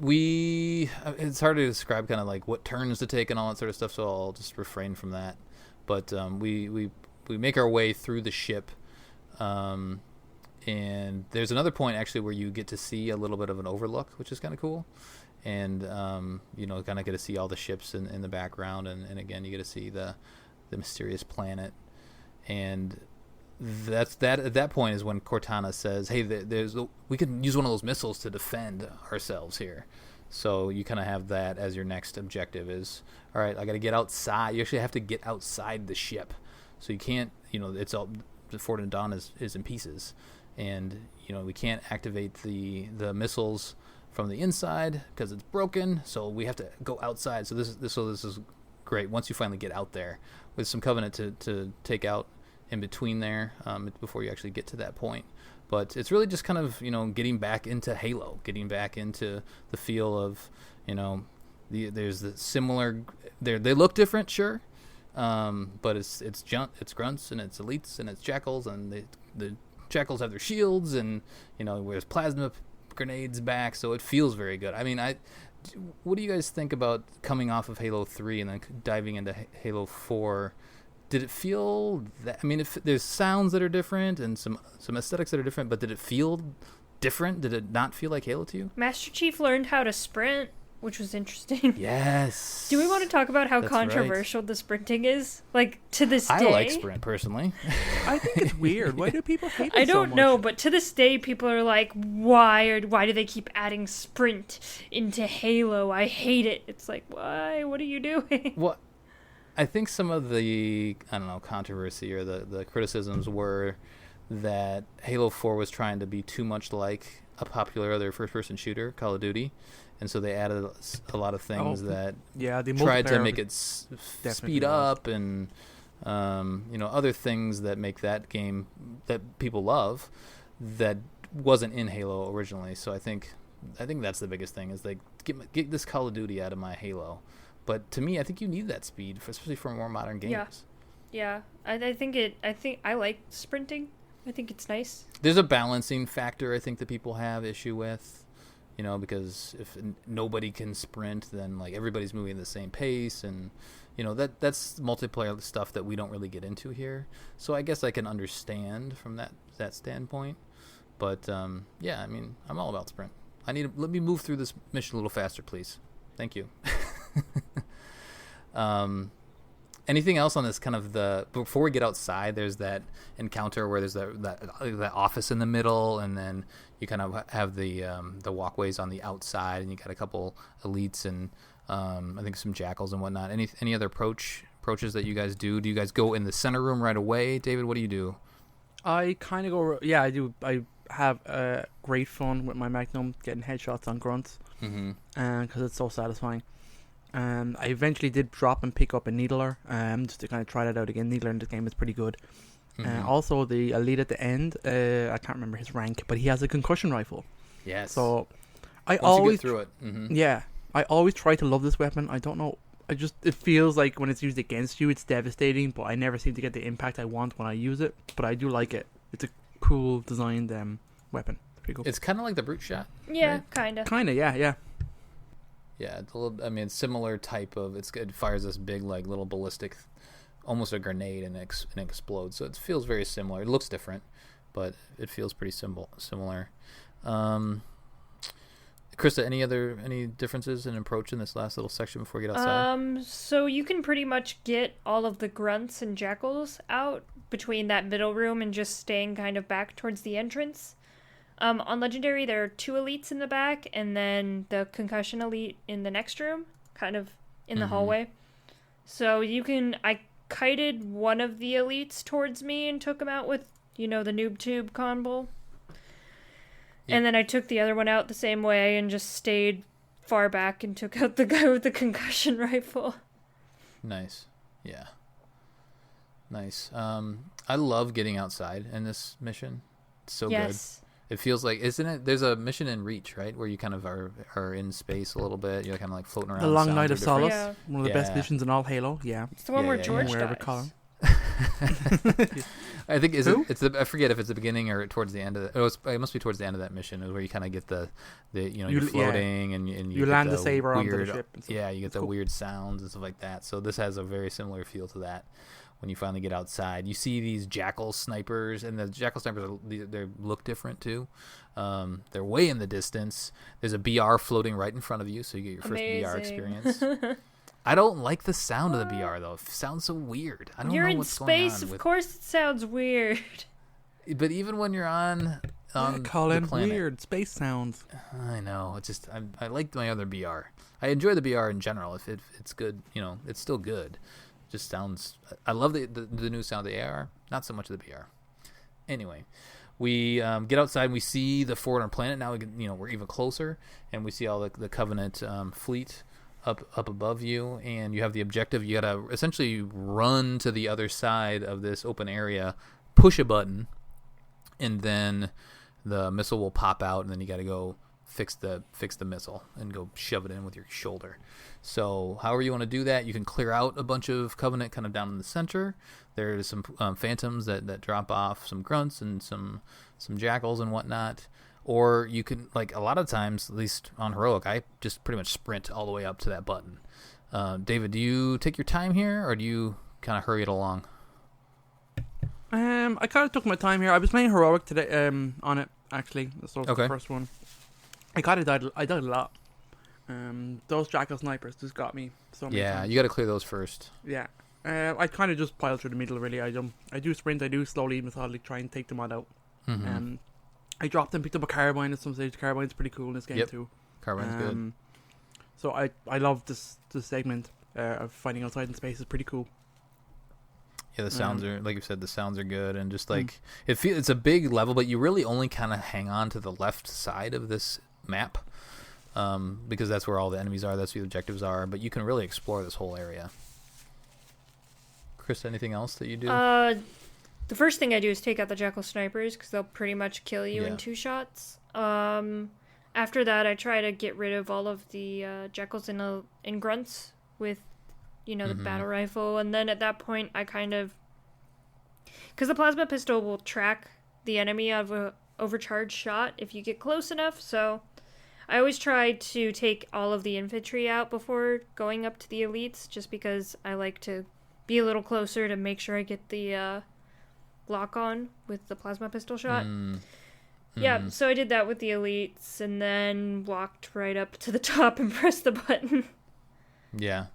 It's hard to describe kind of like what turns to take and all that sort of stuff, so I'll just refrain from that. But we make our way through the ship, and there's another point actually where you get to see a little bit of an overlook, which is kind of cool. And kind of get to see all the ships in the background, and again you get to see the mysterious planet. And at that point is when Cortana says, hey, we can use one of those missiles to defend ourselves here. So you kind of have that as your next objective is, all right, I got to get outside. You actually have to get outside the ship, so you can't, it's all, the Fort and Dawn is in pieces, and we can't activate the missiles from the inside because it's broken, so we have to go outside. So this is great once you finally get out there with some Covenant to take out in between there, before you actually get to that point. But it's really just kind of getting back into Halo, getting back into the feel of there's the similar, they look different, sure, but it's grunts and it's elites and it's jackals, and the jackals have their shields, and there's plasma grenades back, so it feels very good. I mean, what do you guys think about coming off of Halo 3 and then diving into Halo 4? Did it feel that, I mean, there's sounds that are different and some aesthetics that are different, but did it feel different? Did it not feel like Halo to you? Master Chief learned how to sprint, which was interesting. Yes. Do we want to talk about how That's controversial the sprinting is? Like, to this day? I like sprint, personally. I think it's weird. Why do people hate it I don't so much? know, but to this day, people are like, why do they keep adding sprint into Halo? I hate it. It's like, why? What are you doing? What? I think some of the, controversy or the criticisms were that Halo 4 was trying to be too much like a popular other first-person shooter, Call of Duty, and so they added a lot of things that the tried to multiplayer make it speed up and other things that make that game that people love that wasn't in Halo originally. So I think that's the biggest thing is like get this Call of Duty out of my Halo. But to me, I think you need that speed, especially for more modern games. Yeah, I think I like sprinting. I think it's nice. There's a balancing factor I think that people have issue with, because if nobody can sprint, then like everybody's moving at the same pace, and that's multiplayer stuff that we don't really get into here. So I guess I can understand from that standpoint. But yeah, I mean, I'm all about sprint. Let me move through this mission a little faster, please. Thank you. Anything else on this kind of before we get outside, there's that encounter where there's that office in the middle, and then you kind of have the walkways on the outside, and you got a couple elites and I think some jackals and whatnot. Any other approaches that you guys do? Do you guys go in the center room right away? David, what do you do? I kind of go. Yeah, I do. I have great fun with my Magnum getting headshots on grunts, because it's so satisfying. I eventually did drop and pick up a Needler, just to kind of try that out again. Needler in this game is pretty good. Also, the elite at the end, I can't remember his rank, but he has a concussion rifle. Yes. So Once you get through it. Yeah, I always try to love this weapon. I don't know. It feels like when it's used against you, it's devastating, but I never seem to get the impact I want when I use it. But I do like it. It's a cool designed weapon. Pretty cool. It's kind of like the brute shot. Yeah, right? kind of. Yeah. Yeah, it's a little. I mean, similar type of. It fires this big, like little ballistic, almost a grenade, and it explodes. So it feels very similar. It looks different, but it feels pretty similar. Krysta, any differences in approach in this last little section before we get outside? So you can pretty much get all of the grunts and jackals out between that middle room and just staying kind of back towards the entrance. On Legendary, there are 2 elites in the back, and then the concussion elite in the next room, kind of in the hallway. So I kited one of the elites towards me and took him out with, the noob tube combo. Yeah. And then I took the other one out the same way and just stayed far back and took out the guy with the concussion rifle. Nice. Yeah. Nice. I love getting outside in this mission. It's so good. It feels like, isn't it? There's a mission in Reach, right, where you kind of are in space a little bit. You're kind of like floating around. The Long Night of Solace, one of the Yeah. best missions in all Halo. Yeah, It's the one where George wherever dies. Colin. I think I forget if it's the beginning or towards the end of it must be towards the end of that mission where you kind of get you're floating and you land get the saber onto the weird, ship. And stuff. yeah, you get the weird sounds and stuff like that. So this has a very similar feel to that. When you finally get outside, you see these jackal snipers, and the jackal snipers they look different too. They're way in the distance. There's a BR floating right in front of you, so you get your first BR experience. I don't like the sound of the BR though. It sounds so weird. I don't know what's going on. You're in space, of course it sounds weird. But even when you're on Colin, the planet, weird space sounds. I know. It's just I like my other BR. I enjoy the BR in general. If it's good, it's still good. It just sounds. I love the new sound of the AR. Not so much of the BR. Anyway, we get outside and we see the fort on our planet. Now we're even closer, and we see all the Covenant fleet up above you, and you have the objective. You gotta essentially run to the other side of this open area, push a button, and then the missile will pop out, and then you gotta go fix the missile and go shove it in with your shoulder. So however you want to do that, you can clear out a bunch of Covenant kind of down in the center. There's some phantoms that drop off, some grunts and some jackals and whatnot. Or you can, like a lot of times, at least on Heroic, I just pretty much sprint all the way up to that button. David, do you take your time here, or do you kind of hurry it along? I kind of took my time here. I was playing Heroic today on it, actually. This was the first one. I died a lot. Those jackal snipers just got me so many times. You got to clear those first. Yeah. I kind of just pile through the middle, really. I do sprint. I do slowly, methodically try and take them all out. Mm-hmm. I dropped and picked up a carbine at some stage. Carbine's pretty cool in this game too. Carbine's good. So I love this segment of fighting outside in space. Is pretty cool. Yeah, the sounds are, like you said, the sounds are good, and just like it's a big level, but you really only kind of hang on to the left side of this map, because that's where all the enemies are. That's where the objectives are. But you can really explore this whole area. Chris, anything else that you do? The first thing I do is take out the jackal snipers because they'll pretty much kill you in 2 shots. After that, I try to get rid of all of the jackals and grunts with the battle rifle. And then at that point, I kind of... Because the plasma pistol will track the enemy of a overcharged shot if you get close enough, so I always try to take all of the infantry out before going up to the elites, just because I like to be a little closer to make sure I get the lock on with the plasma pistol shot. Yeah, so I did that with the elites, and then walked right up to the top and pressed the button. Yeah.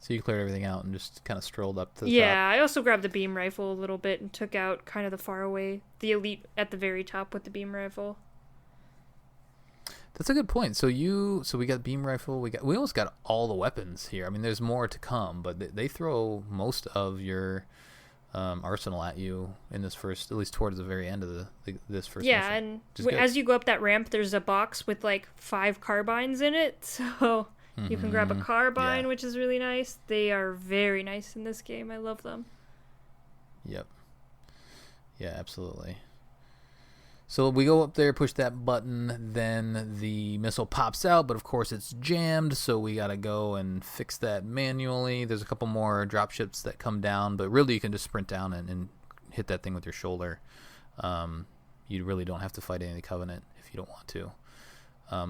So you cleared everything out and just kind of strolled up to the top. Yeah, I also grabbed the beam rifle a little bit and took out kind of the elite at the very top with the beam rifle. That's a good point. So we got beam rifle, we almost got all the weapons here. I mean, there's more to come, but they throw most of your arsenal at you in this first, at least towards the very end of this first mission. Yeah, and as you go up that ramp, there's a box with like 5 carbines in it, so you can grab a carbine, which is really nice. They are very nice in this game. I love them. Yep. Yeah, absolutely. So we go up there, push that button, then the missile pops out, but of course it's jammed, so we gotta go and fix that manually. There's a couple more dropships that come down, but really you can just sprint down and hit that thing with your shoulder. You really don't have to fight any Covenant if you don't want to.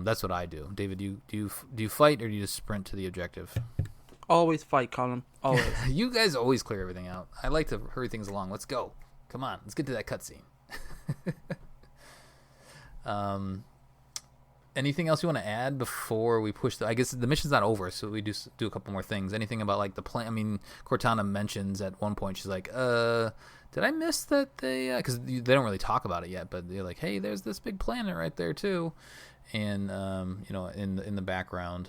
That's what I do. David, do you fight, or do you just sprint to the objective? Always fight, Colin. Always. You guys always clear everything out. I like to hurry things along. Let's go. Come on, let's get to that cutscene. Anything else you want to add before we push I guess the mission's not over, so we do a couple more things. Anything about like the plan? I mean, Cortana mentions at one point, she's like, did I miss that they, because they don't really talk about it yet, but they're like, hey, there's this big planet right there too. And in the background,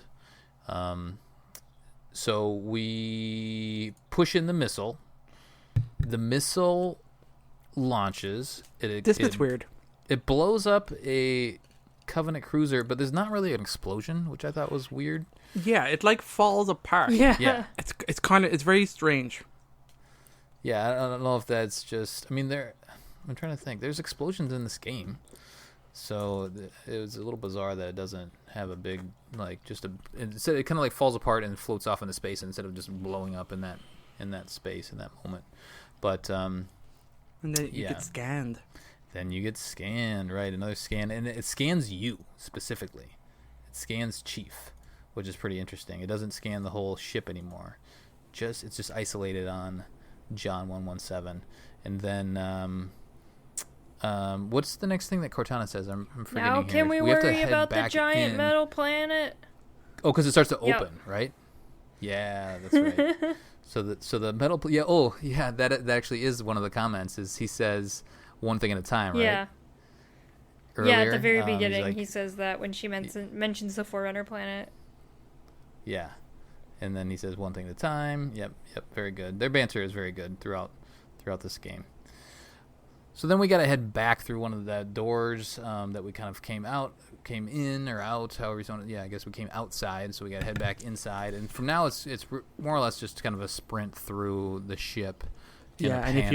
so we push in the missile. The missile launches. This bit's weird. It blows up a Covenant cruiser, but there's not really an explosion, which I thought was weird. Yeah, it like falls apart. Yeah. It's very strange. Yeah, I don't know if that's just. I mean, I'm trying to think. There's explosions in this game. So it was a little bizarre that it doesn't have a big, like, just a. Instead, it kind of like falls apart and floats off into space instead of just blowing up in that space in that moment. But and then you get scanned. Then you get scanned, right? Another scan, and it scans you specifically. It scans Chief, which is pretty interesting. It doesn't scan the whole ship anymore. It's just isolated on John 117, and then. What's the next thing that Cortana says? I'm forgetting now, can here. we worry about the giant metal planet? Oh, because it starts to open, right? Yeah, that's right. so the metal. Yeah. Oh, yeah. That actually is one of the comments. Is he says one thing at a time, right? Yeah. Earlier, yeah, at the very beginning, he says that when she mentions the Forerunner planet. Yeah, and then he says one thing at a time. Yep. Very good. Their banter is very good throughout this game. So then we got to head back through one of the doors that we kind of came in or out, however you want to. Yeah, I guess we came outside, so we got to head back inside. And from now, it's more or less just kind of a sprint through the ship. Yeah, and if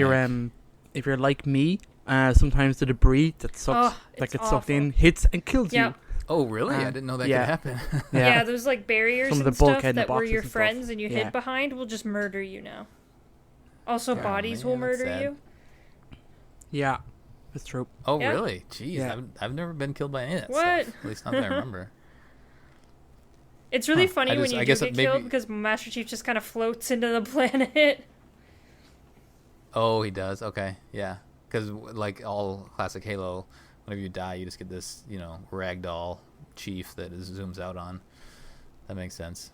you're like me, sometimes the debris that gets sucked in hits and kills you. Oh, really? I didn't know that could happen. Yeah, those like barriers Some of and the stuff bulkhead that were your boxes and friends stuff. and you hid behind will just murder you now. Also, bodies will murder you. Yeah, that's true. Oh, really? Jeez, yeah. I've never been killed by any of that stuff. At least not that I remember. It's really funny when you get killed because Master Chief just kind of floats into the planet. Oh, he does? Okay, yeah. Because like all classic Halo, whenever you die, you just get this, ragdoll Chief that zooms out on. That makes sense.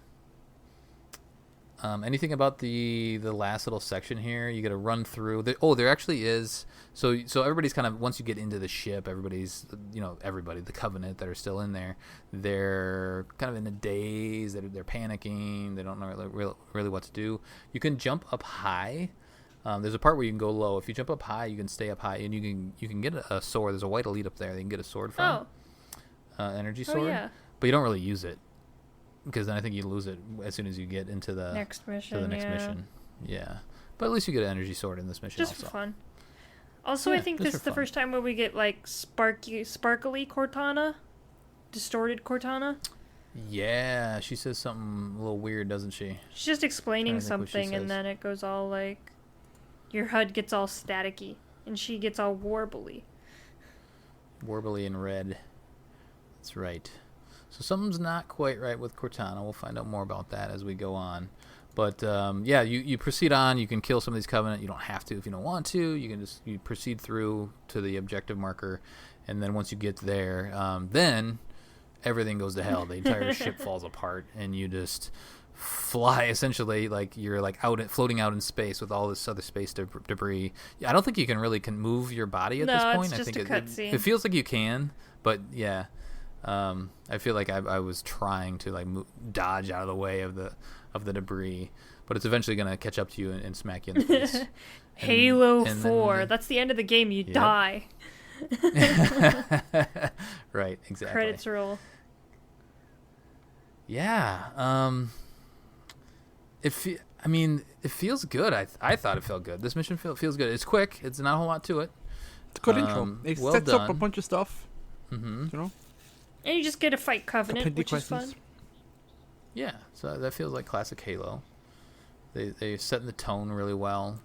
Anything about the last little section here? You got to run through. There actually is. So everybody's kind of, once you get into the ship, everybody's, the Covenant that are still in there, they're kind of in a daze. They're panicking. They don't know really what to do. You can jump up high. There's a part where you can go low. If you jump up high, you can stay up high, and you can get a sword. There's a white elite up there. They can get a sword from. Energy sword. Yeah. But you don't really use it. Because then I think you lose it as soon as you get into the next mission. Mission. Yeah. But at least you get an energy sword in this mission just also. For fun. Also, I think this is the first time where we get like sparkly Cortana. Distorted Cortana. Yeah, she says something a little weird, doesn't she? She's just explaining Trying to think what she something, says. and then it goes all like, your HUD gets all staticky, and she gets all warbly. Warbly and red. That's right. So something's not quite right with Cortana. We'll find out more about that as we go on. But yeah, you proceed on. You can kill some of these Covenant. You don't have to if you don't want to. You can just proceed through to the objective marker, and then once you get there, then everything goes to hell. The entire ship falls apart, and you just fly essentially like you're like floating out in space with all this other space debris. I don't think you can move your body at this point. No, it's just a cutscene. It feels like you can, but yeah. I feel like I was trying to like dodge out of the way of the debris, but it's eventually gonna catch up to you and smack you in the face. Halo 4. That's the end of the game. You die. Right. Exactly. Credits roll. Yeah. It feels good. I thought it felt good. This mission feels good. It's quick. It's not a whole lot to it. It's a good intro. It well sets done. up a bunch of stuff. Mm-hmm. You know? And you just get to fight Covenant, which is fun. Yeah, so that feels like classic Halo. They set the tone really well.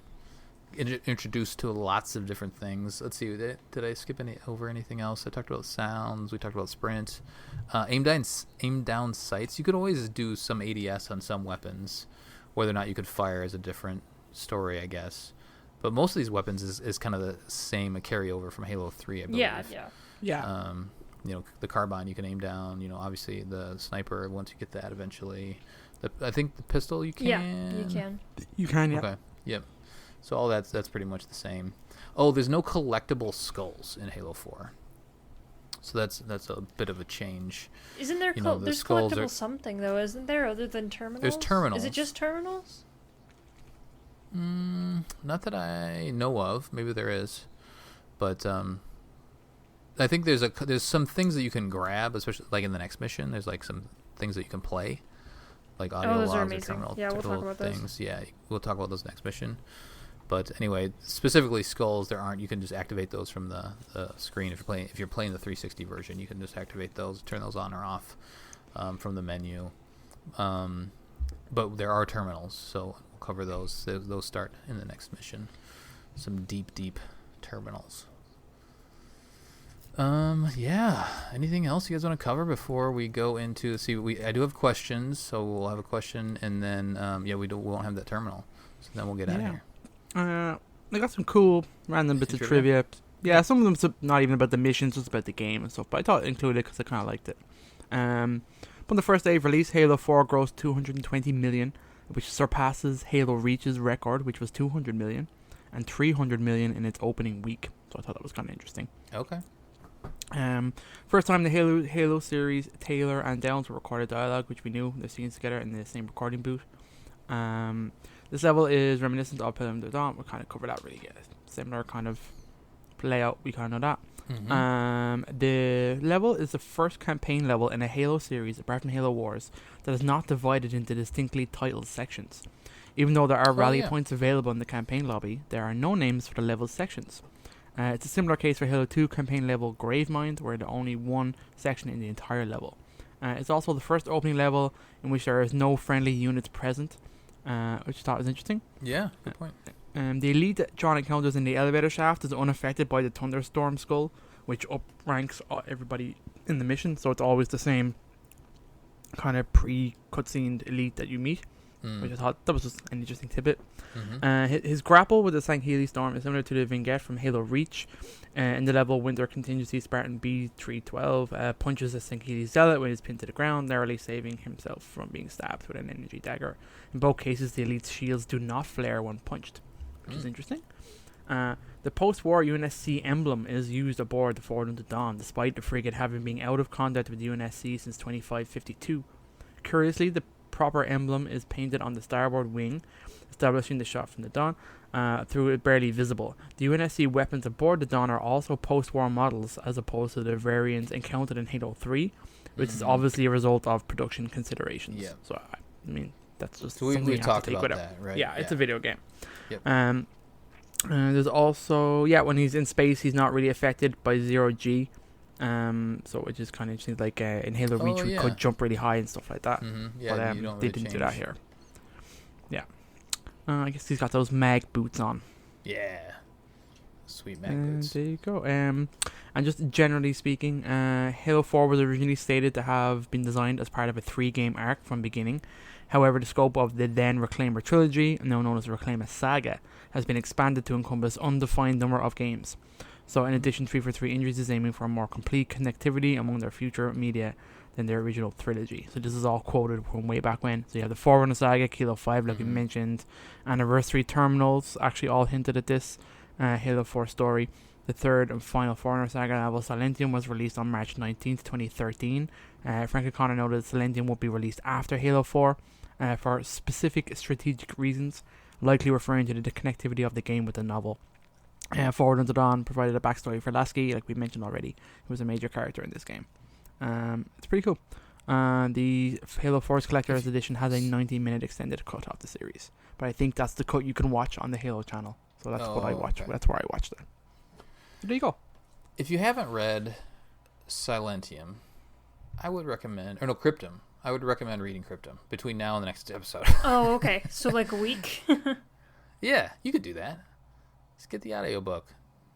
Introduced to lots of different things. Let's see, did I skip over anything else? I talked about sounds. We talked about sprint. Aim down sights. You could always do some ADS on some weapons. Whether or not you could fire is a different story, I guess. But most of these weapons is kind of the same, a carryover from Halo 3, I believe. Yeah. The carbine you can aim down. Obviously the sniper once you get that eventually. I think the pistol you can. Yeah, you can. You can, yeah. Okay. Yep. So all that's pretty much the same. Oh, there's no collectible skulls in Halo 4. So that's a bit of a change. Isn't there there's collectible something though, isn't there, other than terminals? There's terminals. Is it just terminals? Not that I know of. Maybe there is. But I think there's some things that you can grab, especially like in the next mission. There's like some things that you can play, like audio those are logs or amazing. terminal Yeah, we'll talk about things. those. Yeah, we'll talk about those next mission. But anyway, specifically skulls, there aren't. You can just activate those from the screen if you're playing the 360 version. You can just activate those, turn those on or off from the menu. But there are terminals, so we'll cover those. Those start in the next mission. Some deep terminals. Yeah. Anything else you guys want to cover before we go into? I do have questions, so we'll have a question, and then we won't have that terminal, so then we'll get out of here. I got some cool random bits of trivia. Yeah, some of them's not even about the missions, just about the game and stuff. But I thought I'd include it because I kind of liked it. On the first day of release, Halo 4 grossed $220 million, which surpasses Halo Reach's record, which was $200 million, and $300 million in its opening week. So I thought that was kind of interesting. Okay. First time the Halo series, Taylor and Downs recorded dialogue, which we knew they're scenes together in the same recording booth. This level is reminiscent of Pillar of the Dawn. We kind of covered that really good. Similar kind of layout, we kind of know that. Mm-hmm. The level is the first campaign level in a Halo series, apart from Halo Wars, that is not divided into distinctly titled sections. Even though there are rally points available in the campaign lobby, there are no names for the level sections. It's a similar case for Halo 2 campaign level Gravemind, where there's only one section in the entire level. It's also the first opening level in which there is no friendly units present, which I thought was interesting. Yeah, good point. The elite that John encounters in the elevator shaft is unaffected by the Thunderstorm skull, which upranks everybody in the mission, so it's always the same kind of pre-cutscened elite that you meet, which I thought that was just an interesting tidbit. Mm-hmm. His grapple with the Sangheli Storm is similar to the vignette from Halo Reach. In the level Winter Contingency, Spartan B312 punches a Sangheli Zealot when he's pinned to the ground, narrowly saving himself from being stabbed with an energy dagger. In both cases, the elite's shields do not flare when punched, which is interesting. The post-war UNSC emblem is used aboard the Forward Unto Dawn, despite the frigate having been out of contact with the UNSC since 2552. Curiously, the proper emblem is painted on the starboard wing, establishing the shot from the Dawn, through it barely visible. The UNSC weapons aboard the Dawn are also post-war models, as opposed to the variants encountered in Halo 3, which is obviously a result of production considerations. Yeah. So, I mean, that's just something we have to take with it. Right? Yeah, it's a video game. Yep. There's also, when he's in space, he's not really affected by 0G. So which is kind of interesting. Like in Halo Reach, we yeah. could jump really high and stuff like that. Yeah, But you don't they really didn't do that change. here. Yeah. I guess he's got those mag boots on. Yeah. Sweet Mac And boots. there you go. And just generally speaking, Halo 4 was originally stated to have been designed as part of a 3-game arc from beginning. However, the scope of the then Reclaimer trilogy, now known as the Reclaimer saga, has been expanded to encompass undefined number of games. So in addition, 343 Industries is aiming for a more complete connectivity among their future media than their original trilogy. So this is all quoted from way back when. So you have the Forerunner saga, Kilo 5, like we mentioned, Anniversary Terminals actually all hinted at this Halo 4 story. The third and final Forerunner saga novel, Silentium, was released on March 19th, 2013. Frank O'Connor noted that Silentium would be released after Halo 4 for specific strategic reasons, likely referring to the connectivity of the game with the novel. Forward and Dawn provided a backstory for Lasky, like we mentioned already, who was a major character in this game. It's pretty cool. The Halo Force Collector's Edition has a 90-minute extended cut of the series, but I think that's the cut you can watch on the Halo channel. So that's what I watch. Okay. That's where I watched it. There you go. If you haven't read Silentium, I would recommend, or no, Cryptum. I would recommend reading Cryptum between now and the next episode. Oh, okay. So like a week. Yeah, you could do that. Just get the audiobook.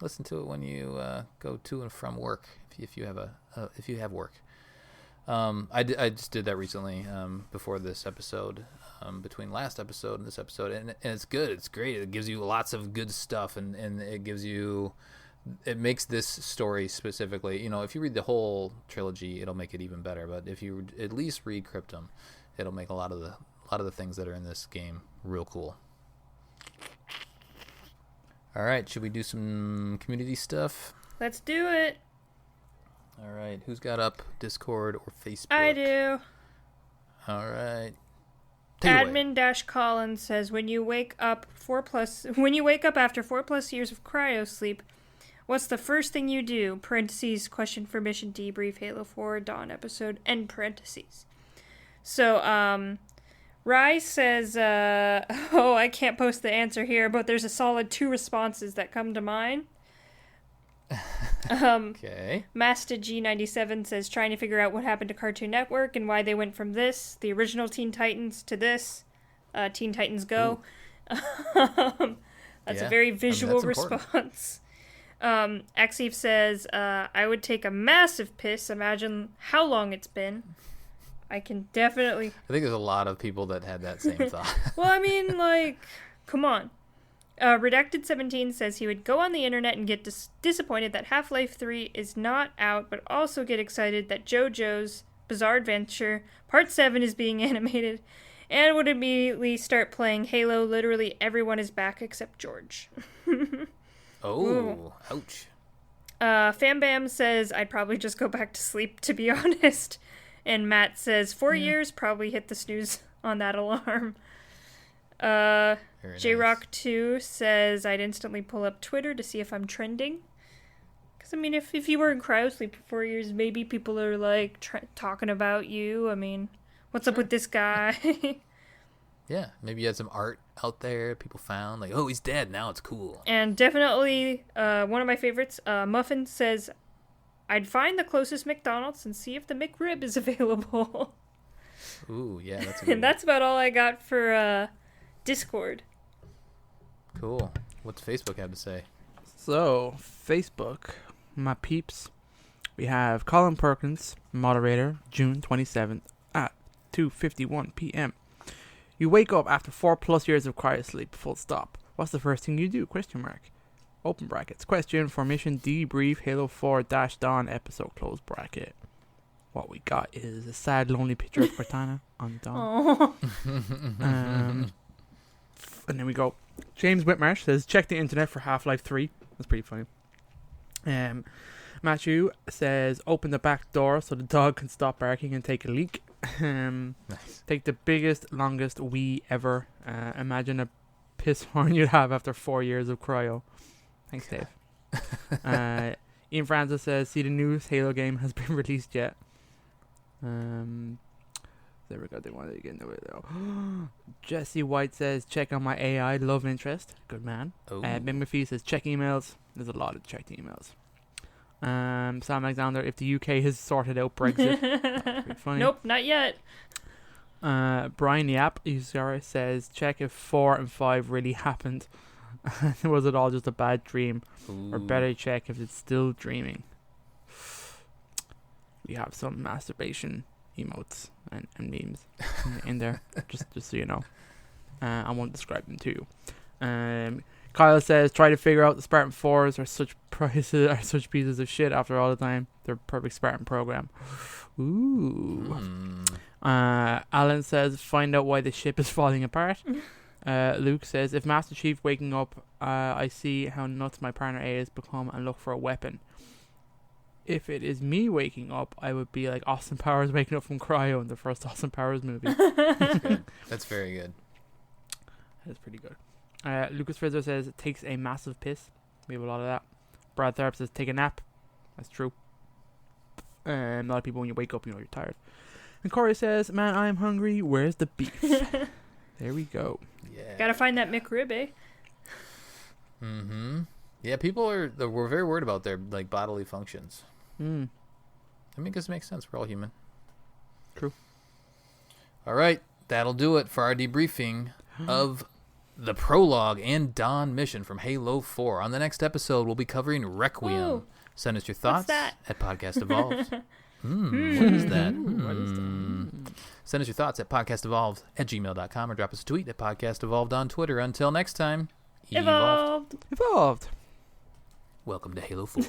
Listen to it when you go to and from work, if you have work. I just did that recently before this episode, between last episode and this episode, and it's good. It's great. It gives you lots of good stuff, and it makes this story specifically. If you read the whole trilogy, it'll make it even better. But if you at least read Cryptum, it'll make a lot of the things that are in this game real cool. All right, should we do some community stuff? Let's do it. All right, who's got up Discord or Facebook? I do. All right. Take it away. Admin-Colin says, when you wake up after 4+ years of cryo sleep, what's the first thing you do? Parentheses, question for mission debrief, Halo 4 Dawn episode, end parentheses. So, Rye says, I can't post the answer here, but there's a solid 2 responses that come to mind. Okay. Master G97 says, trying to figure out what happened to Cartoon Network and why they went from this, the original Teen Titans, to this, Teen Titans Go. That's a very visual response. Axif says, I would take a massive piss. Imagine how long it's been. I can definitely... I think there's a lot of people that had that same thought. Well, I mean, like, come on. Redacted17 says he would go on the internet and get disappointed that Half-Life 3 is not out, but also get excited that JoJo's Bizarre Adventure Part 7 is being animated, and would immediately start playing Halo. Literally everyone is back except George. Oh, ouch. Fambam says, I'd probably just go back to sleep, to be honest. And Matt says, 4 years, probably hit the snooze on that alarm. JRock2 says, I'd instantly pull up Twitter to see if I'm trending. Because, I mean, if you were in cryosleep for 4 years, maybe people are, like, talking about you. I mean, what's up with this guy? Yeah, maybe you had some art out there people found. Like, oh, he's dead. Now it's cool. And definitely one of my favorites, Muffin says, I'd find the closest McDonald's and see if the McRib is available. Ooh, yeah, that's a good And that's about all I got for Discord. Cool. What's Facebook have to say? So, Facebook, my peeps, we have Colin Perkins, moderator, June 27th at 2:51 p.m. You wake up after 4+ years of cryosleep, full stop. What's the first thing you do? Question mark. Open brackets. Question for mission debrief Halo 4 Dawn episode close bracket. What we got is a sad, lonely picture of Cortana on Dawn. And then we go. James Whitmarsh says, check the internet for Half-Life 3. That's pretty funny. Matthew says, open the back door so the dog can stop barking and take a leak. Nice. Take the biggest, longest wee ever. Imagine a piss horn you'd have after 4 years of cryo. Thanks, Dave. Ian Francis says, see the newest Halo game has been released yet. There we go. They wanted to get into it though. Jesse White says, check on my AI love interest. Good man. Oh. Ben McPhee says, check emails. There's a lot of checked emails. Sam Alexander, if the UK has sorted out Brexit. That's pretty funny. Nope, not yet. Brian Yap says, check if 4 and 5 really happened. Was it all just a bad dream? Ooh. Or better check if it's still dreaming. We have some masturbation emotes and memes in there, just so you know. I won't describe them to you. Kyle says, try to figure out the Spartan 4s are such pieces of shit after all the time. They're a perfect Spartan program. Ooh. Alan says, find out why the ship is falling apart. Luke says, if Master Chief waking up, I see how nuts my partner A has become and look for a weapon. If it is me waking up, I would be like Austin Powers waking up from cryo in the first Austin Powers movie. That's very good. That's pretty good. Lucas Frizzer says, it takes a massive piss. We have a lot of that. Brad Tharp says, take a nap. That's true. A lot of people, when you wake up, you know you're tired. And Corey says, man, I'm hungry. Where's the beef? There we go. Yeah. Gotta find that McRib, eh? Mm-hmm. Yeah, people we're very worried about their like bodily functions. I mean, because it makes sense. We're all human. True. All right, that'll do it for our debriefing of the prologue and Dawn mission from Halo 4. On the next episode, we'll be covering Requiem. Whoa. Send us your thoughts that? at Podcast Evolved. What is that? Send us your thoughts at podcastevolved@gmail.com or drop us a tweet at Podcast Evolved on Twitter. Until next time, Evolved. Welcome to Halo 4.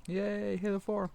Yay, Halo 4.